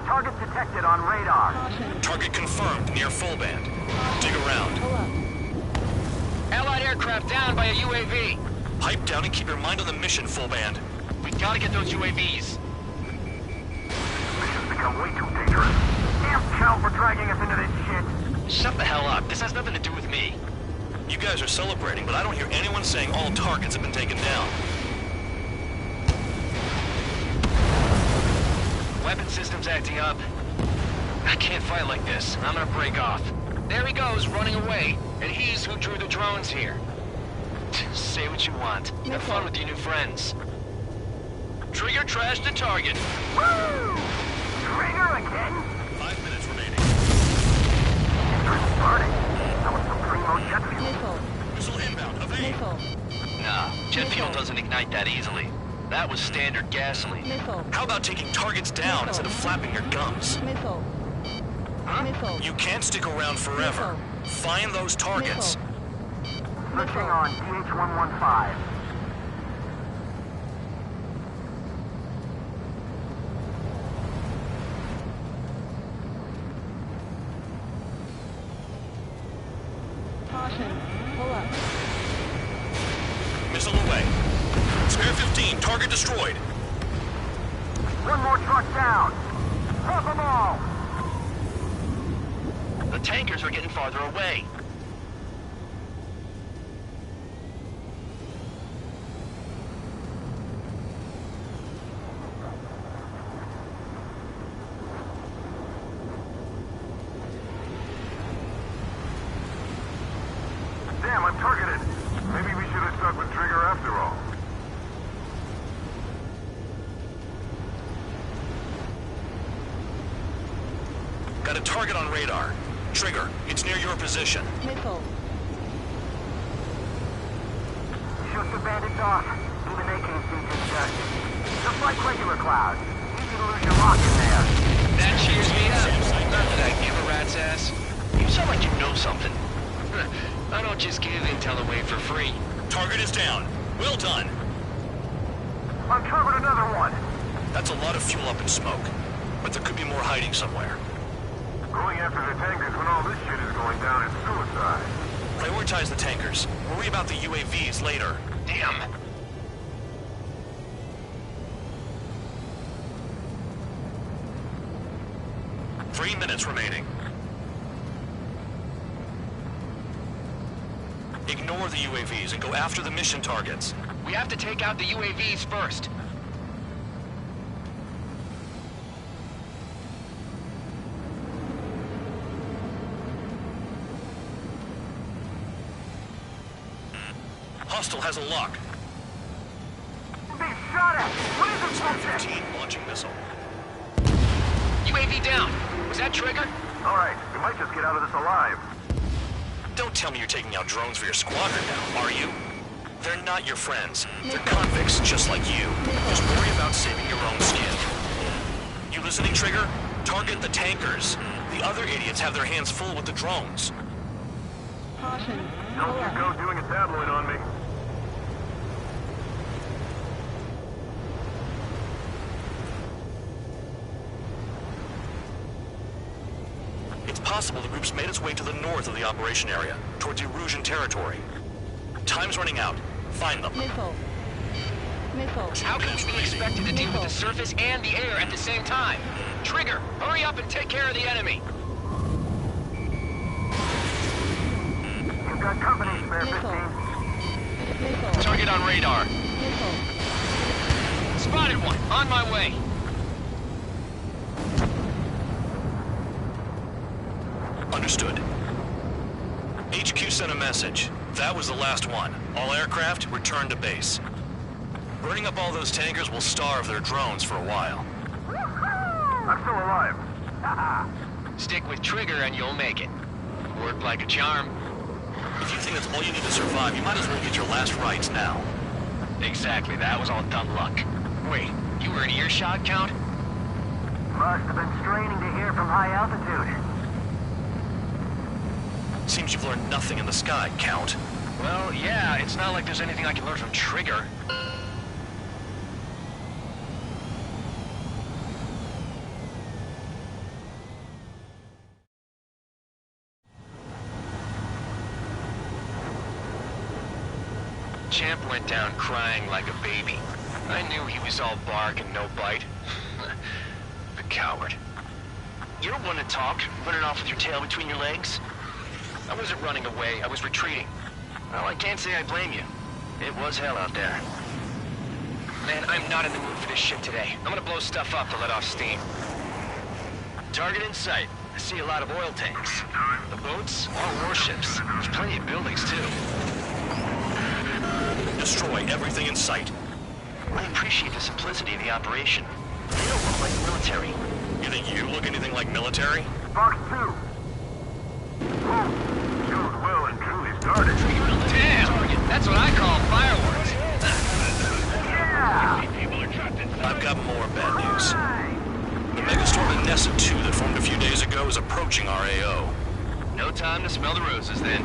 Target detected on radar. Target confirmed near full band. Dig around. aircraft down by a UAV. Pipe down and keep your mind on the mission, full band. We gotta get those UAVs. Mission's become way too dangerous. Damn Cal for dragging us into this shit. Shut the hell up. This has nothing to do with me. You guys are celebrating, but I don't hear anyone saying all targets have been taken down. Weapon system's acting up. I can't fight like this. I'm gonna break off. There he goes, running away. And he's who drew the drones here. Say what you want. Have fun with your new friends. Trigger trashed the target. Woo! Trigger again? 5 minutes remaining. It's starting. That was some primo jet fuel. Missile inbound. Evade. Nah, jet fuel doesn't ignite that easily. That was standard gasoline. How about taking targets down instead of flapping your gums? You can't stick around forever. Find those targets. Switching on DH-115. Caution. Pull up. Missile away. Spare 15. Target destroyed. One more truck down. Drop them all. The tankers are getting farther away. Damn, I'm targeted. Maybe we should have stuck with Trigger after all. Got a target on radar. Trigger, it's near your position. Missile. Shoot the bandits off. Even they can't see just just like regular clouds. Easy to lose your lock in there. That cheers me up. Not that I give a rat's ass. You sound like you know something. I don't just give intel away for free. Target is down. Well done. Uncovered another one. That's a lot of fuel up in smoke. But there could be more hiding somewhere. Going after the tankers when all this shit is going down is suicide. Prioritize the tankers. Worry about the UAVs later. Damn. Three minutes remaining. Ignore the UAVs and go after the mission targets. We have to take out the UAVs first. Hostile has a lock. Being shot at! What is this bullshit? 15 launching missile. UAV down. Was that Trigger? Alright, we might just get out of this alive. Don't tell me you're taking out drones for your squadron now, are you? They're not your friends. They're convicts just like you. Just worry about saving your own skin. You listening, Trigger? Target the tankers. The other idiots have their hands full with the drones. Caution. Don't you go doing a tabloid on me. It's possible the group's made its way to the north of the operation area, towards Erusian territory. Time's running out. Find them. Missile. Missile. How can we be expected to deal with the surface and the air at the same time? Trigger, hurry up and take care of the enemy. You've got company, spare Missile. 15. Missile. Target on radar. Missile. Spotted one. On my way. Understood. HQ sent a message. That was the last one. All aircraft, return to base. Burning up all those tankers will starve their drones for a while. I'm still alive. Stick with Trigger and you'll make it. Worked like a charm. If you think that's all you need to survive, you might as well get your last rites now. Exactly, that was all dumb luck. Wait, you were in earshot, Count? Must have been straining to hear from high altitude. Seems you've learned nothing in the sky, Count. Well, yeah, it's not like there's anything I can learn from Trigger. Champ went down crying like a baby. I knew he was all bark and no bite. The coward. You don't want to talk, running off with your tail between your legs? I wasn't running away, I was retreating. Well, I can't say I blame you. It was hell out there. Man, I'm not in the mood for this shit today. I'm gonna blow stuff up to let off steam. Target in sight. I see a lot of oil tanks. The boats are warships. There's plenty of buildings, too. Destroy everything in sight. I appreciate the simplicity of the operation. They don't look like military. You think you look anything like military? Fox 2. Whoa. Showed well and truly started. Damn! That's what I call fireworks. Yeah! I've got more bad news. The megastorm in Nessa 2 that formed a few days ago is approaching our AO. No time to smell the roses, then.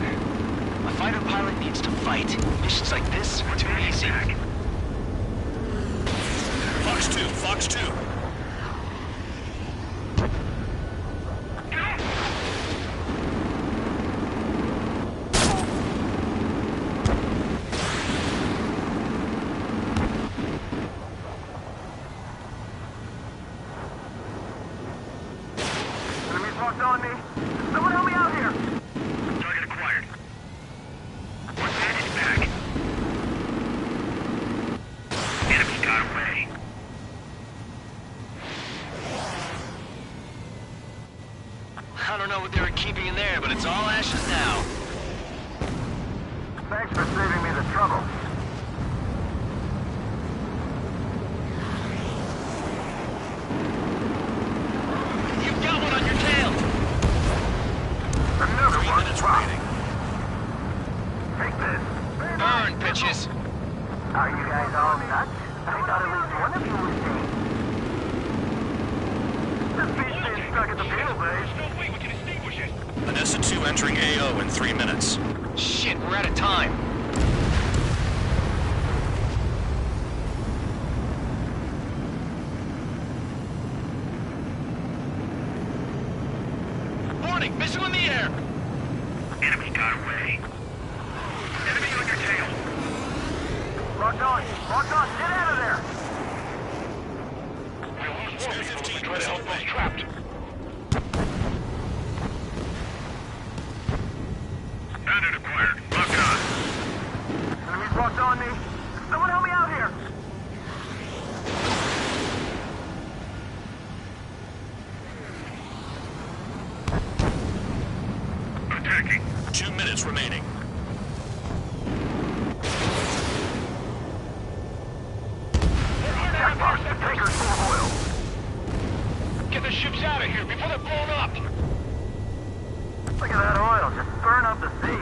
A fighter pilot needs to fight. Missions like this are too easy. Fox 2, Fox 2. Enemies locked on me. Someone help me out here. Target acquired. One bandit back. Enemy got away. I don't know what they were keeping in there, but it's all ashes now. Thanks for saving me the trouble. You've got one on your tail! Another 3 one. minutes remaining. Take this. Burn, bitches! Are you guys all nuts? I thought at least one of you was safe. This beach being stuck at the penal base. Nessa 2 entering AO in 3 minutes. Shit, we're out of time. Warning, missile in the air! Enemy got away. Enemy on your tail. Locked on. Locked on. Get out of there. Spare 15, missile bank. Trapped. Bandit acquired. Lock on. Enemies locked on me. Someone help me out here. Attacking. 2 minutes remaining. Jackpot. Tanker's full of oil. Get the ships out of here before they're blown up. Look at that oil. Just burn up the sea.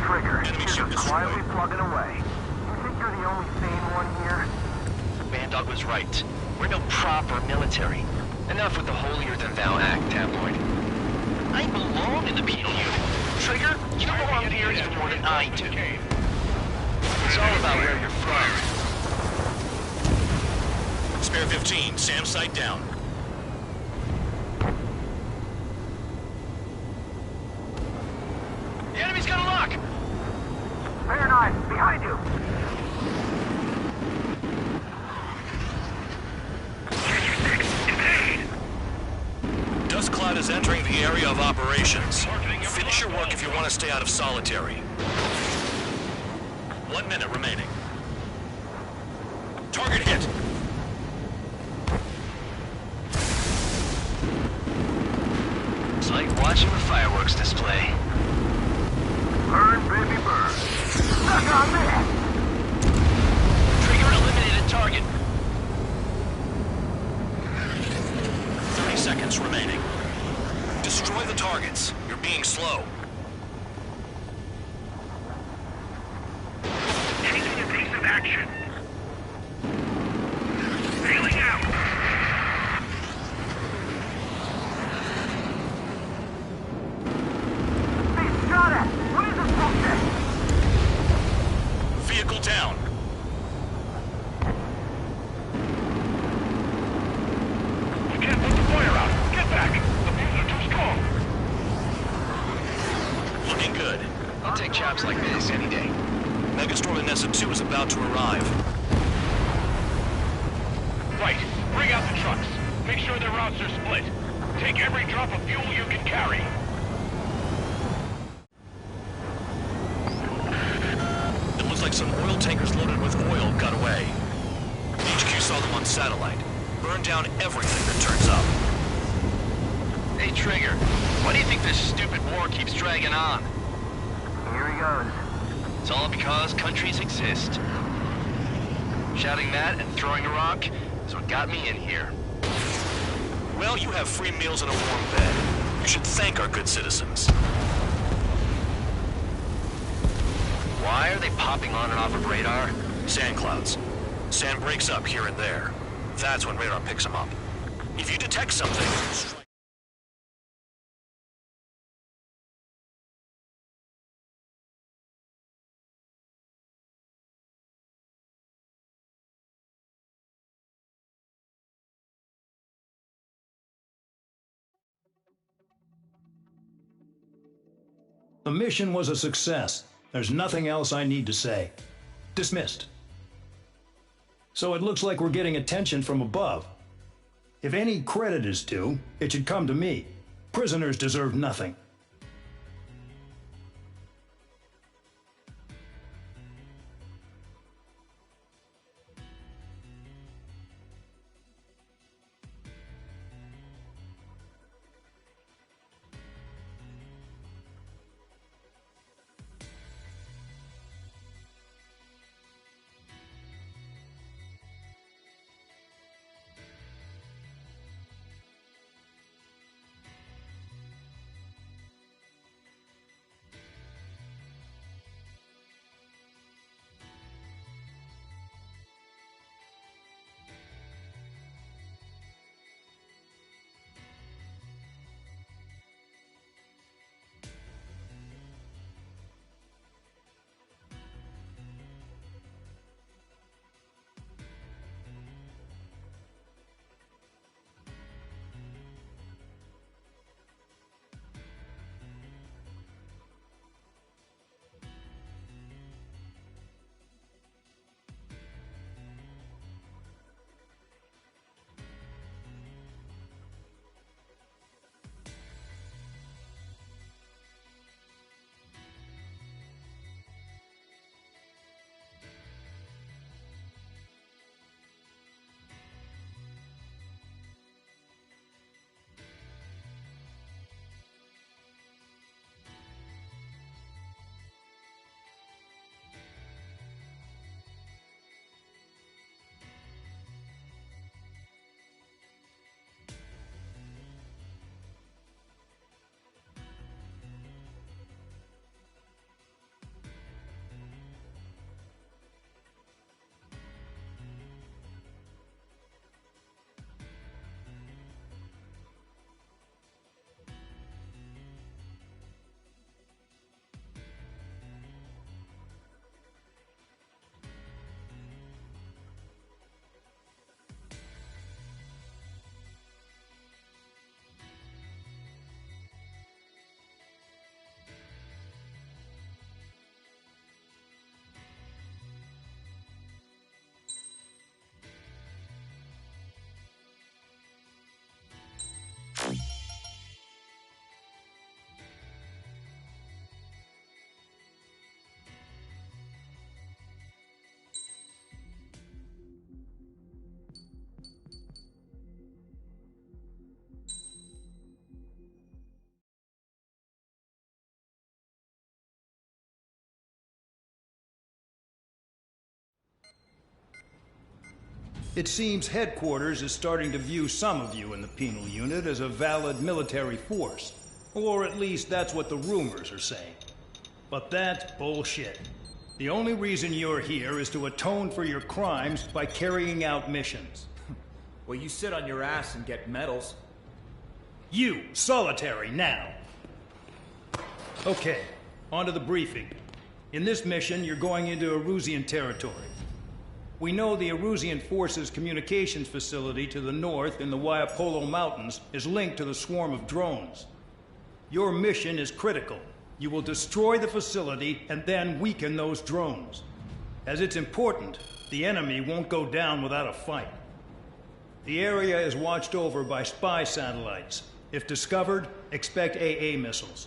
Trigger. Enemy You're ship just destroyed. quietly plugging away. You think you're the only sane one here? Bandog was right. We're no proper military. Enough with the holier-than-thou act, tabloid. I belong in the penal unit. Trigger, you belong here even more than I do. It's all about where you're from. Spare 15, SAM site down. The enemy's got a lock! Fair knife. Behind you. Dust cloud is entering the area of operations. Finish your work if you want to stay out of solitary. 1 minute remaining. Target hit. It's like watching a fireworks display. Burn, baby, burn. Suck on that. Trigger eliminated target. 30 seconds remaining. Destroy the targets. You're being slow. Taking evasive action. Bailing out. Being shot at. What is this bullshit? Vehicle down. We can't put the fire out. Get back. The beams are too strong. collapse like this any day. Megastorm Inessa 2 is about to arrive. Right. Bring out the trucks. Make sure their routes are split. Take every drop of fuel you can carry. It looks like some oil tankers loaded with oil got away. HQ saw them on satellite. Burn down everything that turns up. Hey, Trigger, why do you think this stupid war keeps dragging on? Here he goes. It's all because countries exist. Shouting that and throwing a rock is what got me in here. Well, you have free meals and a warm bed. You should thank our good citizens. Why are they popping on and off of radar? Sand clouds. Sand breaks up here and there. That's when radar picks them up. If you detect something, strike. The mission was a success. There's nothing else I need to say. Dismissed. So it looks like we're getting attention from above. If any credit is due, it should come to me. Prisoners deserve nothing. It seems headquarters is starting to view some of you in the penal unit as a valid military force. Or at least that's what the rumors are saying. But that's bullshit. The only reason you're here is to atone for your crimes by carrying out missions. Well, you sit on your ass and get medals. You, solitary, now. Okay, on to the briefing. In this mission, you're going into Erusian territory. We know the Erusian Forces communications facility to the north in the Waiapolo Mountains is linked to the swarm of drones. Your mission is critical. You will destroy the facility and then weaken those drones. As it's important, the enemy won't go down without a fight. The area is watched over by spy satellites. If discovered, expect AA missiles.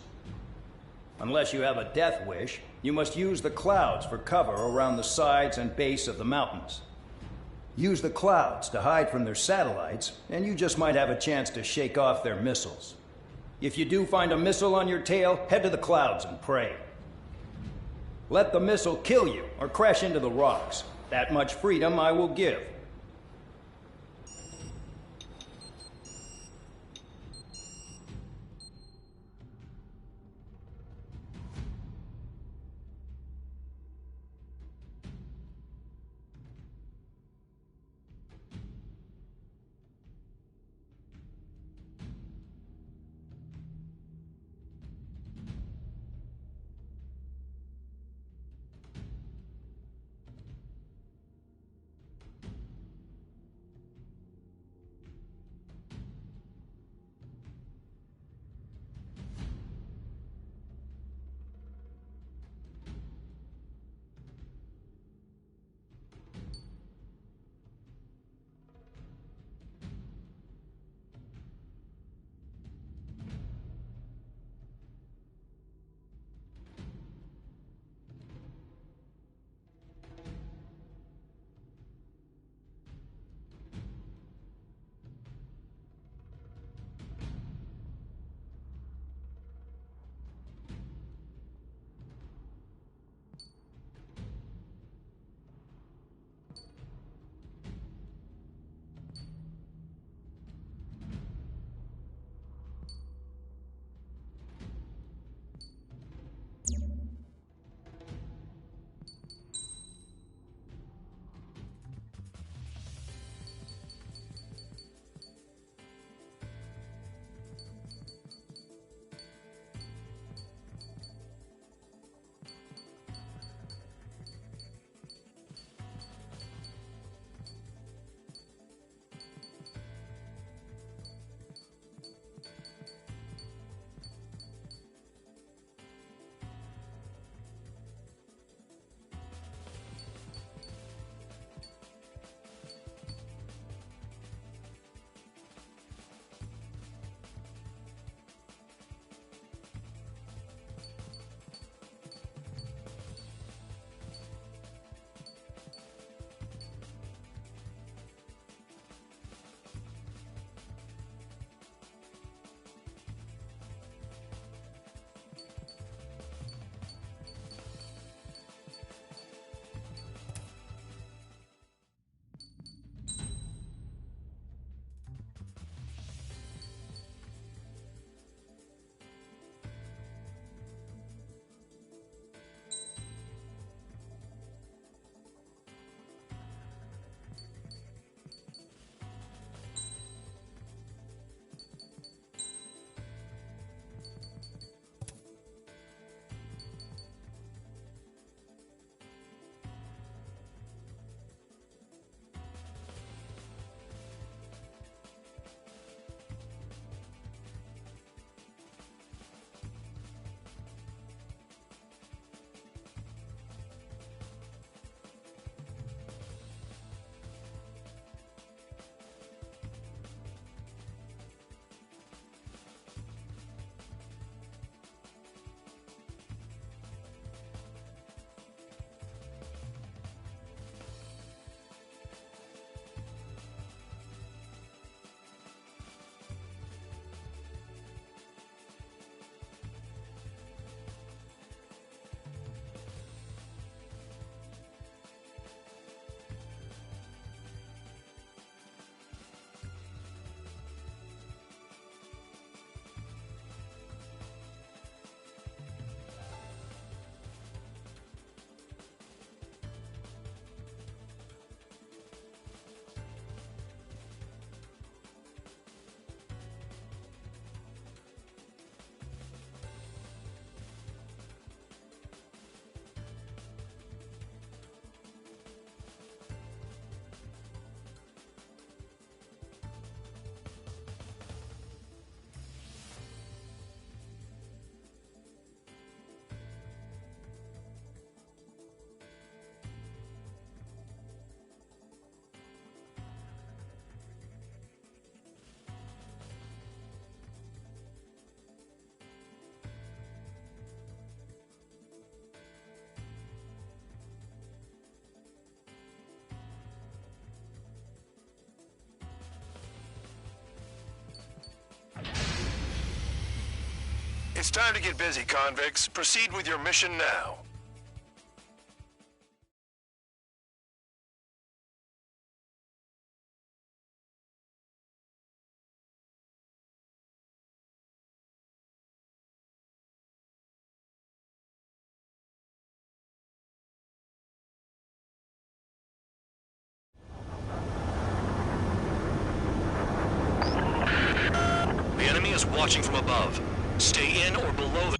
Unless you have a death wish, you must use the clouds for cover around the sides and base of the mountains. Use the clouds to hide from their satellites, and you just might have a chance to shake off their missiles. If you do find a missile on your tail, head to the clouds and pray. Let the missile kill you or crash into the rocks. That much freedom I will give. It's time to get busy, convicts. Proceed with your mission now. The enemy is watching from above. Stay in or below the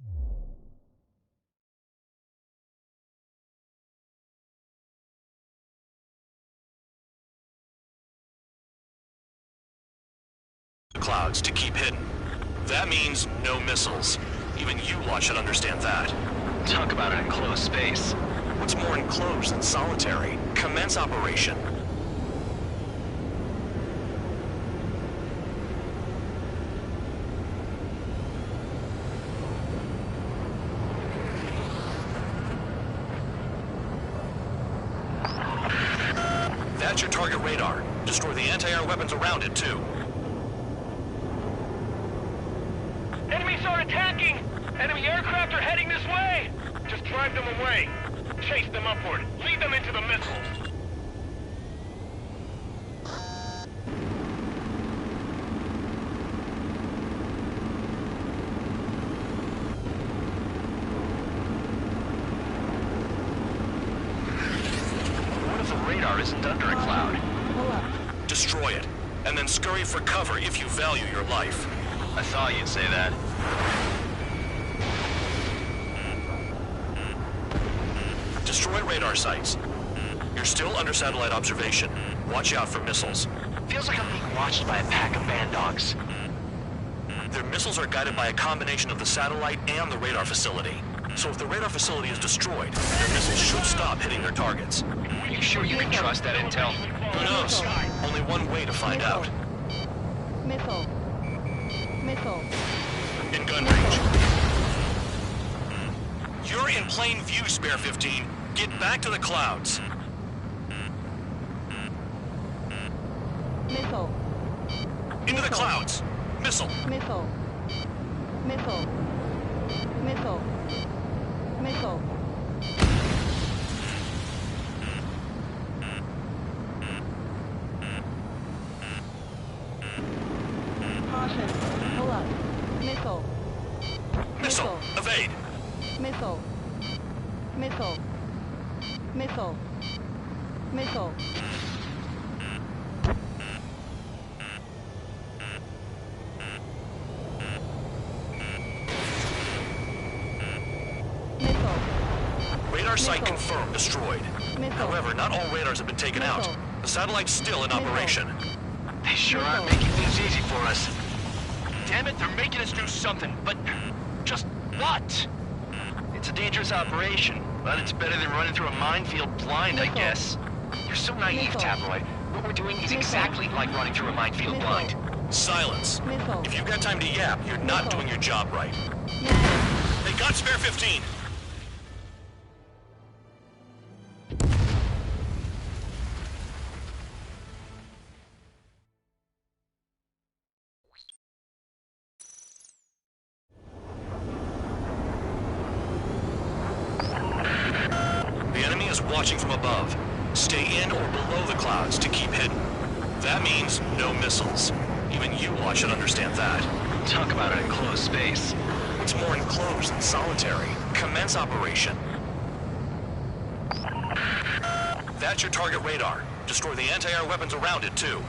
clouds to keep hidden. That means no missiles. Even you lot should understand that. Talk about an enclosed space. What's more enclosed than solitary? Commence operation. That's your target radar. Destroy the anti-air weapons around it, too. Enemies are attacking! Enemy aircraft are heading this way! Just drive them away. Chase them upward. Lead them into the missiles. What if the radar isn't under a cloud? Pull up. Destroy it, and then scurry for cover if you value your life. I thought you'd say that. Destroy radar sites. You're still under satellite observation. Watch out for missiles. Feels like I'm being watched by a pack of band dogs. Their missiles are guided by a combination of the satellite and the radar facility. So if the radar facility is destroyed, their missiles should stop hitting their targets. You sure you can trust that intel? Who knows? Only one way to find out. Missile. Missile. In gun range. You're in plain view, Spare 15. Get back to the clouds. Missile. Into the clouds. Missile. Missile. Missile. Missile. Missile. Caution. Pull up. Missile. Missile. Evade. Missile. Missile. Missile. Missile. Missile. Radar site Missile. confirmed destroyed. Missile. However, not all radars have been taken out. Missile. The satellite's still in Missile. operation. They sure aren't Missile. making things easy for us. Damn it, they're making us do something, but just what? It's a dangerous operation, but it's better than running through a minefield blind, I Missile. guess. You're so naive, Missile. Tabloid. What we're doing is Missile. exactly like running through a minefield Missile. blind. Silence. Missile. If you've got time to yap, you're not Missile. doing your job right. Missile. They got Spare 15. The enemy is watching from above. Stay in or below the clouds to keep hidden. That means no missiles. Even you lot should understand that. Talk about an enclosed space. What's more enclosed than solitary? Commence operation. That's your target radar. Destroy the anti-air weapons around it, too.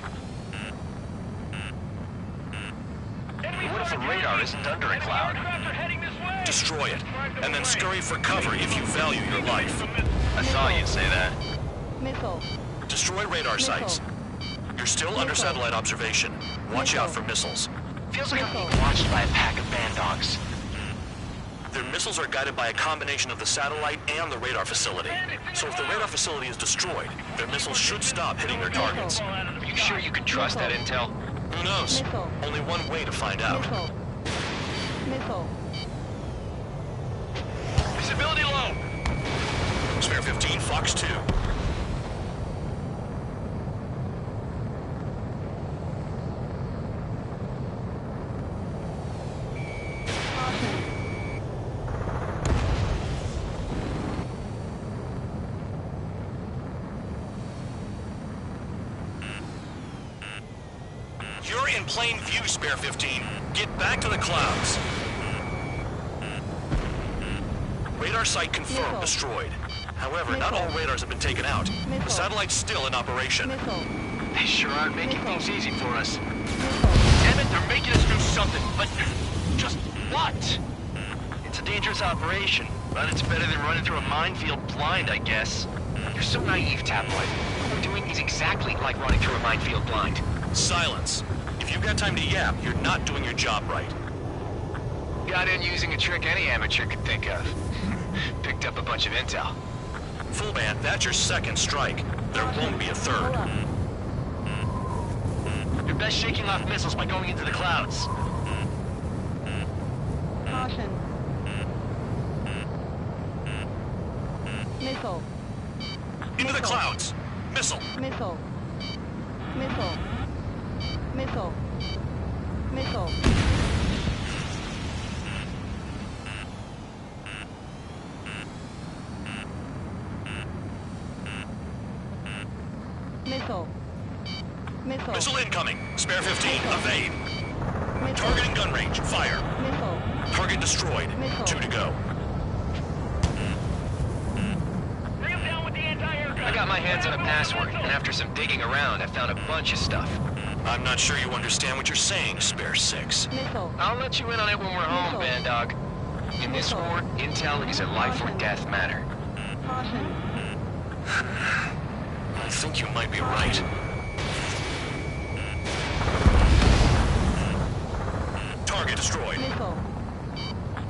What if the radar isn't under a cloud? Destroy it, and then scurry for cover if you value your life. I thought you'd say that. Missile. Destroy radar sites. You're still under Missile. satellite observation. Watch out for Missile. missiles. Feels like I'm being watched by a pack of band dogs. Their missiles are guided by a combination of the satellite and the radar facility. So if the radar facility is destroyed, their missiles should stop hitting their targets. You sure you can trust that intel? Who knows? Missile. Only one way to find out. Missile. Missile. Visibility low. Spare 15, Fox 2. Caution. plain view, Spare 15. Get back to the clouds. Radar site confirmed destroyed. However, not all radars have been taken out. The satellite's still in operation. They sure aren't making things easy for us. Damn it, they're making us do something, but just what? It's a dangerous operation, but it's better than running through a minefield blind, I guess. You're so naive, Tabloid. What we're doing is exactly like running through a minefield blind. Silence. If you've got time to yap, you're not doing your job right. Got in using a trick any amateur could think of. Picked up a bunch of intel. Full man, that's your second strike. There won't be a third. You're best shaking off missiles by going into the clouds. Caution. Missile. Into the clouds! Missile! Missile. Missile. Missile. Missile. Missile. Missile. Missile incoming! Spare 15, evade! Missile. Targeting gun range, fire! Missile. Target destroyed. Missile. 2 to go. Bring him down with the anti-aircraft. I got my hands on a password, and after some digging around, I found a bunch of stuff. I'm not sure you understand what you're saying, Spare 6. Missile. I'll let you in on it when we're home, Missile. Bandog. In this Missile. war, intel is a life or Caution. death matter. Caution. I think you might be right. Target destroyed. Missile.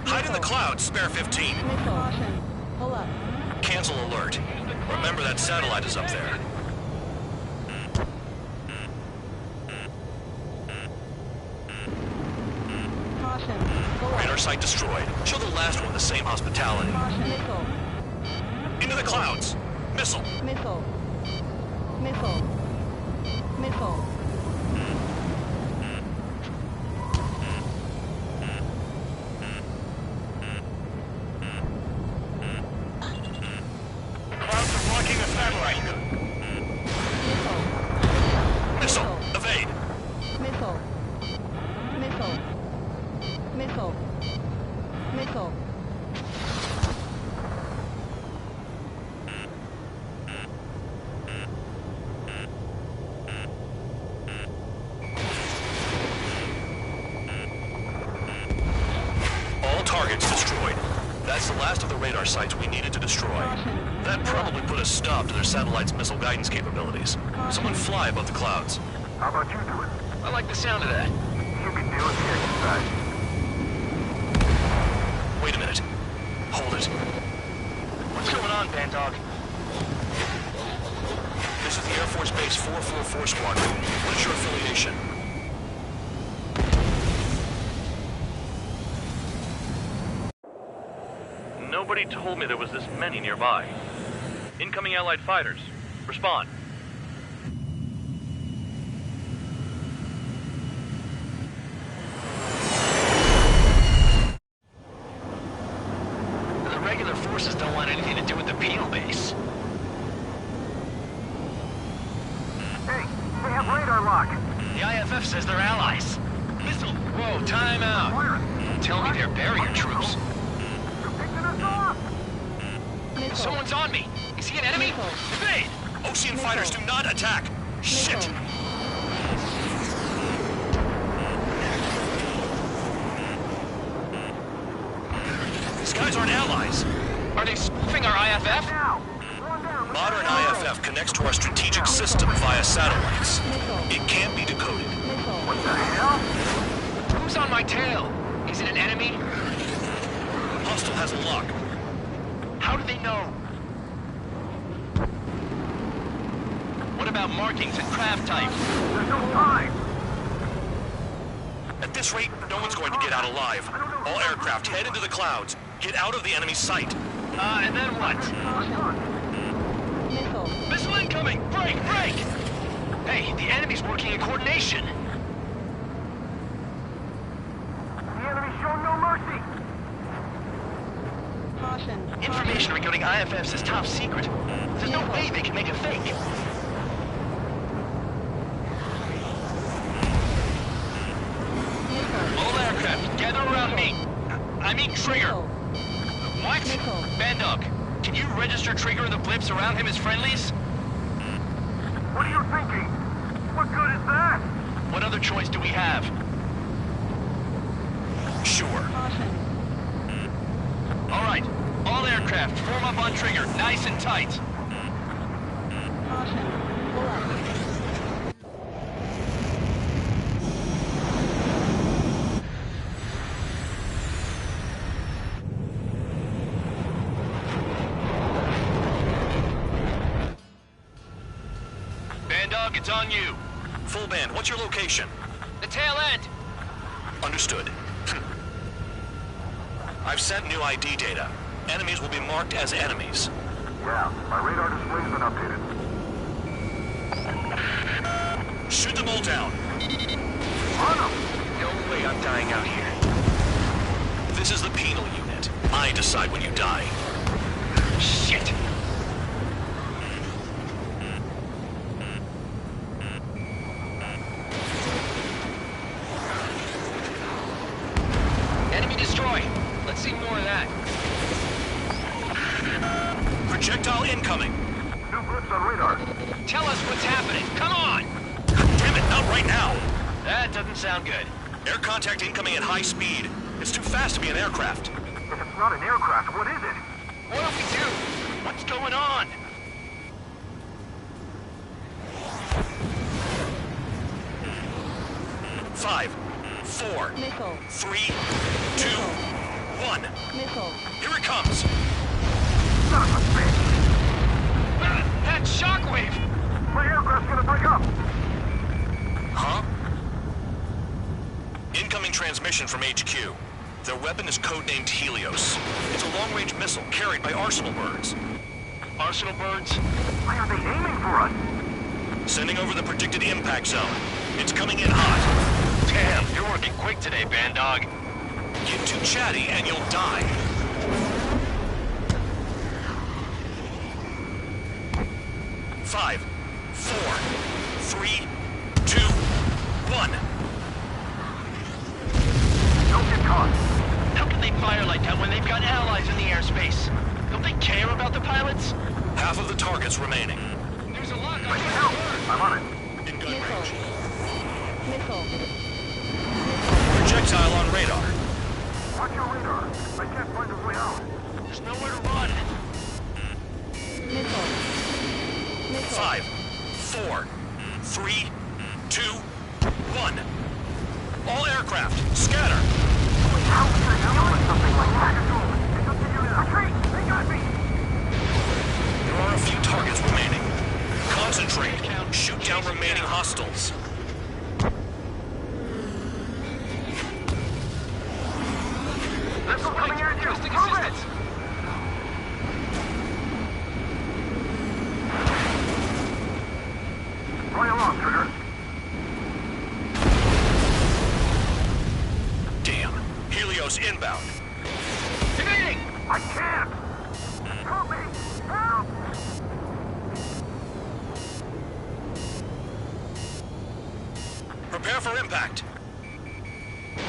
Hide in the clouds, Spare 15. Missile. Caution. Pull up. Cancel alert. Remember that satellite is up there. Caution. Pull up. Radar site destroyed. Show the last one the same hospitality. Caution. Missile. Into the clouds. Missile. Missile. Missile. Missile. Clouds are blocking the satellite. Missile. Missile. Evade. Missile. Missile. Missile. Missile. All targets destroyed. That's the last of the radar sites we needed to destroy. That probably put a stop to their satellite's missile guidance capabilities. Someone fly above the clouds. How about you do it? I like the sound of that. You can do it the exercise. Wait a minute. Hold it. What's going on, Bandog? This is the Air Force Base 444 Squadron. What's your affiliation? Nobody told me there was this many nearby. Incoming Allied fighters. Respond. The regular forces don't want anything to do with the Peel base. Hey, they have radar lock. The IFF says they're allies. Missile! Whoa, time out. Don't tell me they're barrier troops. You're picking us off. Missile. Someone's on me! Is he an enemy? Missile. Evade! Ocean fighters do not attack! Shit! Missile. These guys aren't allies! Are they spoofing our IFF? Now. One down. Modern IFF connects to our strategic system via satellites. It can't be decoded. Missile. What the hell? Who's on my tail? Is it an enemy? Hostile has a lock. How do they know? What about markings and craft type? There's no time. At this rate, no one's going to get out alive. All aircraft head into the clouds. Get out of the enemy sight. And then what? Missile. Missile incoming! Break! Break! Hey, the enemy's working in coordination. The enemy's shown no mercy. Caution. Information regarding IFFs is top secret. There's no way they can make it fake. I mean Trigger. Missile. What? Missile. Bandog, can you register Trigger and the blips around him as friendlies? What are you thinking? What good is that? What other choice do we have? Sure. Caution. All right, all aircraft, form up on Trigger, nice and tight. Caution. Pull up. Bandog, it's on you. Full band, what's your location? The tail end. Understood. I've sent new ID data. Enemies will be marked as enemies. Yeah, my radar display's been updated. Shoot them all down. Run them! No way I'm dying out here. This is the penal unit. I decide when you die. Shit! Enemy destroy. Let's see more of that. Projectile incoming. New blips on radar. Tell us what's happening. Come on! Damn it, not right now. That doesn't sound good. Air contact incoming at high speed. It's too fast to be an aircraft. If it's not an aircraft, what is it? What do we do? What's going on? Five, four, Missile. 3, 2, 1. Missile. Here it comes. Son of a bitch! That shockwave! My aircraft's gonna break up! Huh? Incoming transmission from HQ. Their weapon is codenamed Helios. It's a long-range missile carried by Arsenal birds. Arsenal birds? Why are they aiming for us? Sending over the predicted impact zone. It's coming in hot. Damn, you're working quick today, Bandog. Get too chatty and you'll die. Five, 4, 3, 2, 1. Don't get caught! How can they fire like that when they've got allies in the airspace? Don't they care about the pilots? Half of the targets remaining. There's a lock on I need help! I'm on it. In gun Missile. range. Missile. Projectile on radar. Watch your radar. I can't find a way out. There's nowhere to run. Missile. Missile. 5, 4, 3, 2, 1. All aircraft, scatter. How can I doing something like that? It's up to you to retreat! They got me! There are a few targets remaining. Concentrate. Shoot down remaining hostiles. Missile coming at you! Requesting Move it! assistance. Right along, Trigger. Damn. Helios inbound. Evading! I can't! Help me! Help! Prepare for impact. It's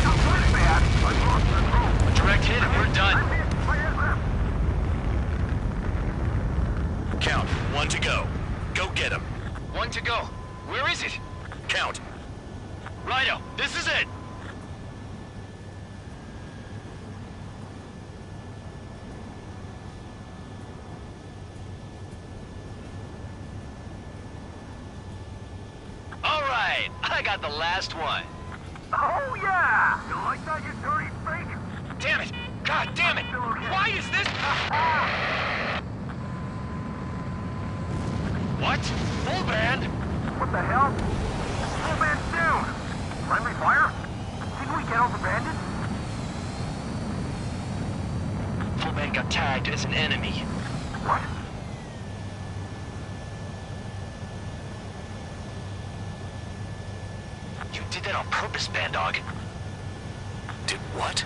not really bad. I've lost control. A direct hit and we're done. I'm hit by aircraft. Count. 1 to go. Go get him. 1 to go. Where is it? Count. Righto, this is it. All right, I got the last one. Oh, yeah! You like that, you dirty fake? Damn it! God damn it! Why is this? What? Full band? What the hell? Full band's down! Friendly fire? Didn't we get all the bandits? Full band got tagged as an enemy. What? You did that on purpose, Bandog. Did what?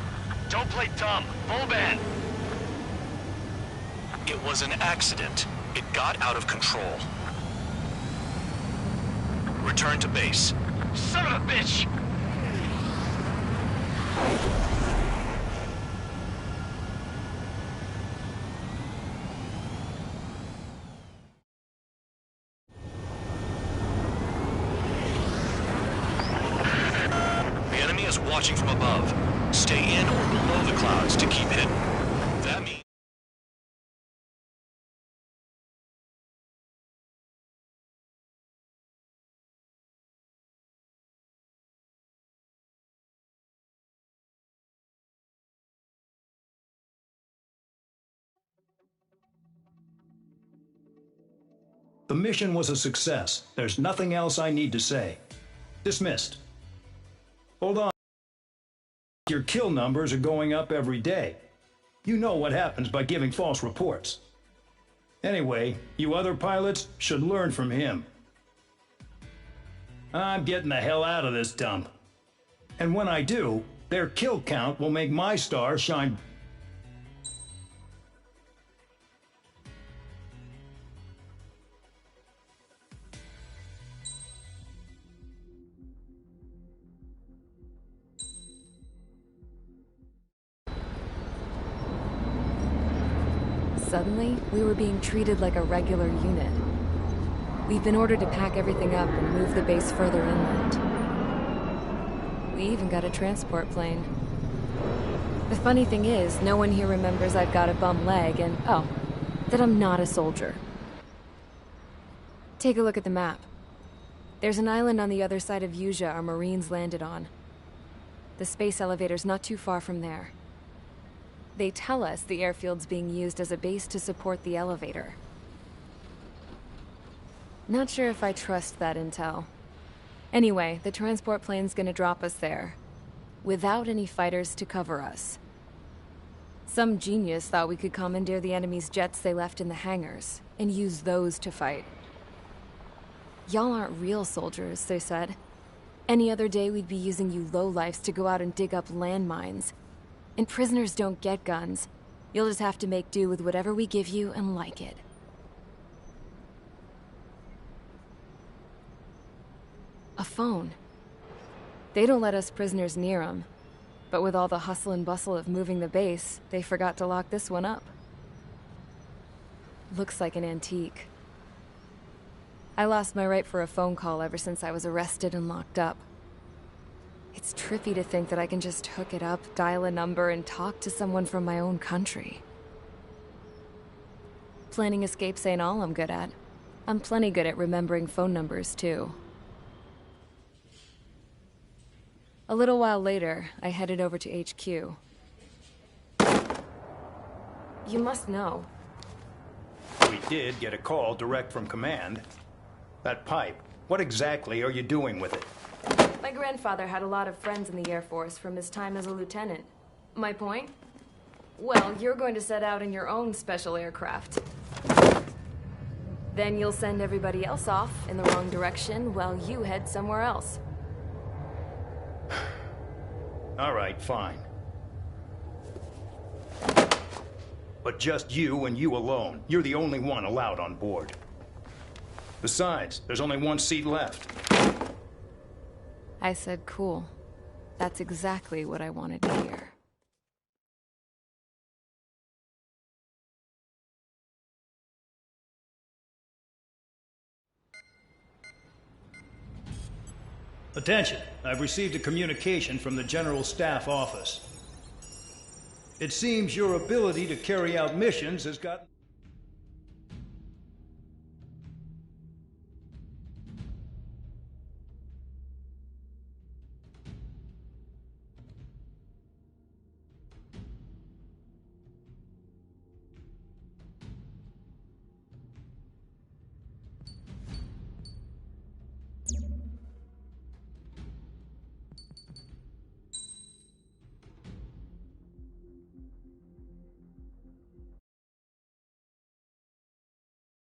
Don't play dumb. Full band. It was an accident. It got out of control. Return to base. Son of a bitch! is watching from above. Stay in or below the clouds to keep hidden. That means... The mission was a success. There's nothing else I need to say. Dismissed. Hold on. Your kill numbers are going up every day. You know what happens by giving false reports. Anyway, you other pilots should learn from him. I'm getting the hell out of this dump. And when I do, their kill count will make my star shine. Suddenly, we were being treated like a regular unit. We've been ordered to pack everything up and move the base further inland. We even got a transport plane. The funny thing is, no one here remembers I've got a bum leg and, oh, that I'm not a soldier. Take a look at the map. There's an island on the other side of Yuja our Marines landed on. The space elevator's not too far from there. They tell us the airfield's being used as a base to support the elevator. Not sure if I trust that intel. Anyway, the transport plane's gonna drop us there, without any fighters to cover us. Some genius thought we could commandeer the enemy's jets they left in the hangars, and use those to fight. Y'all aren't real soldiers, they said. Any other day we'd be using you lowlifes to go out and dig up landmines. And prisoners don't get guns. You'll just have to make do with whatever we give you and like it. A phone. They don't let us prisoners near them. But with all the hustle and bustle of moving the base, they forgot to lock this one up. Looks like an antique. I lost my right for a phone call ever since I was arrested and locked up. It's trippy to think that I can just hook it up, dial a number, and talk to someone from my own country. Planning escapes ain't all I'm good at. I'm plenty good at remembering phone numbers, too. A little while later, I headed over to HQ. You must know. We did get a call direct from command. That pipe, what exactly are you doing with it? My grandfather had a lot of friends in the Air Force from his time as a lieutenant. My point? Well, you're going to set out in your own special aircraft. Then you'll send everybody else off in the wrong direction while you head somewhere else. All right, fine. But just you and you alone. You're the only one allowed on board. Besides, there's only one seat left. I said cool. That's exactly what I wanted to hear. Attention, I've received a communication from the General Staff Office. It seems your ability to carry out missions has gotten...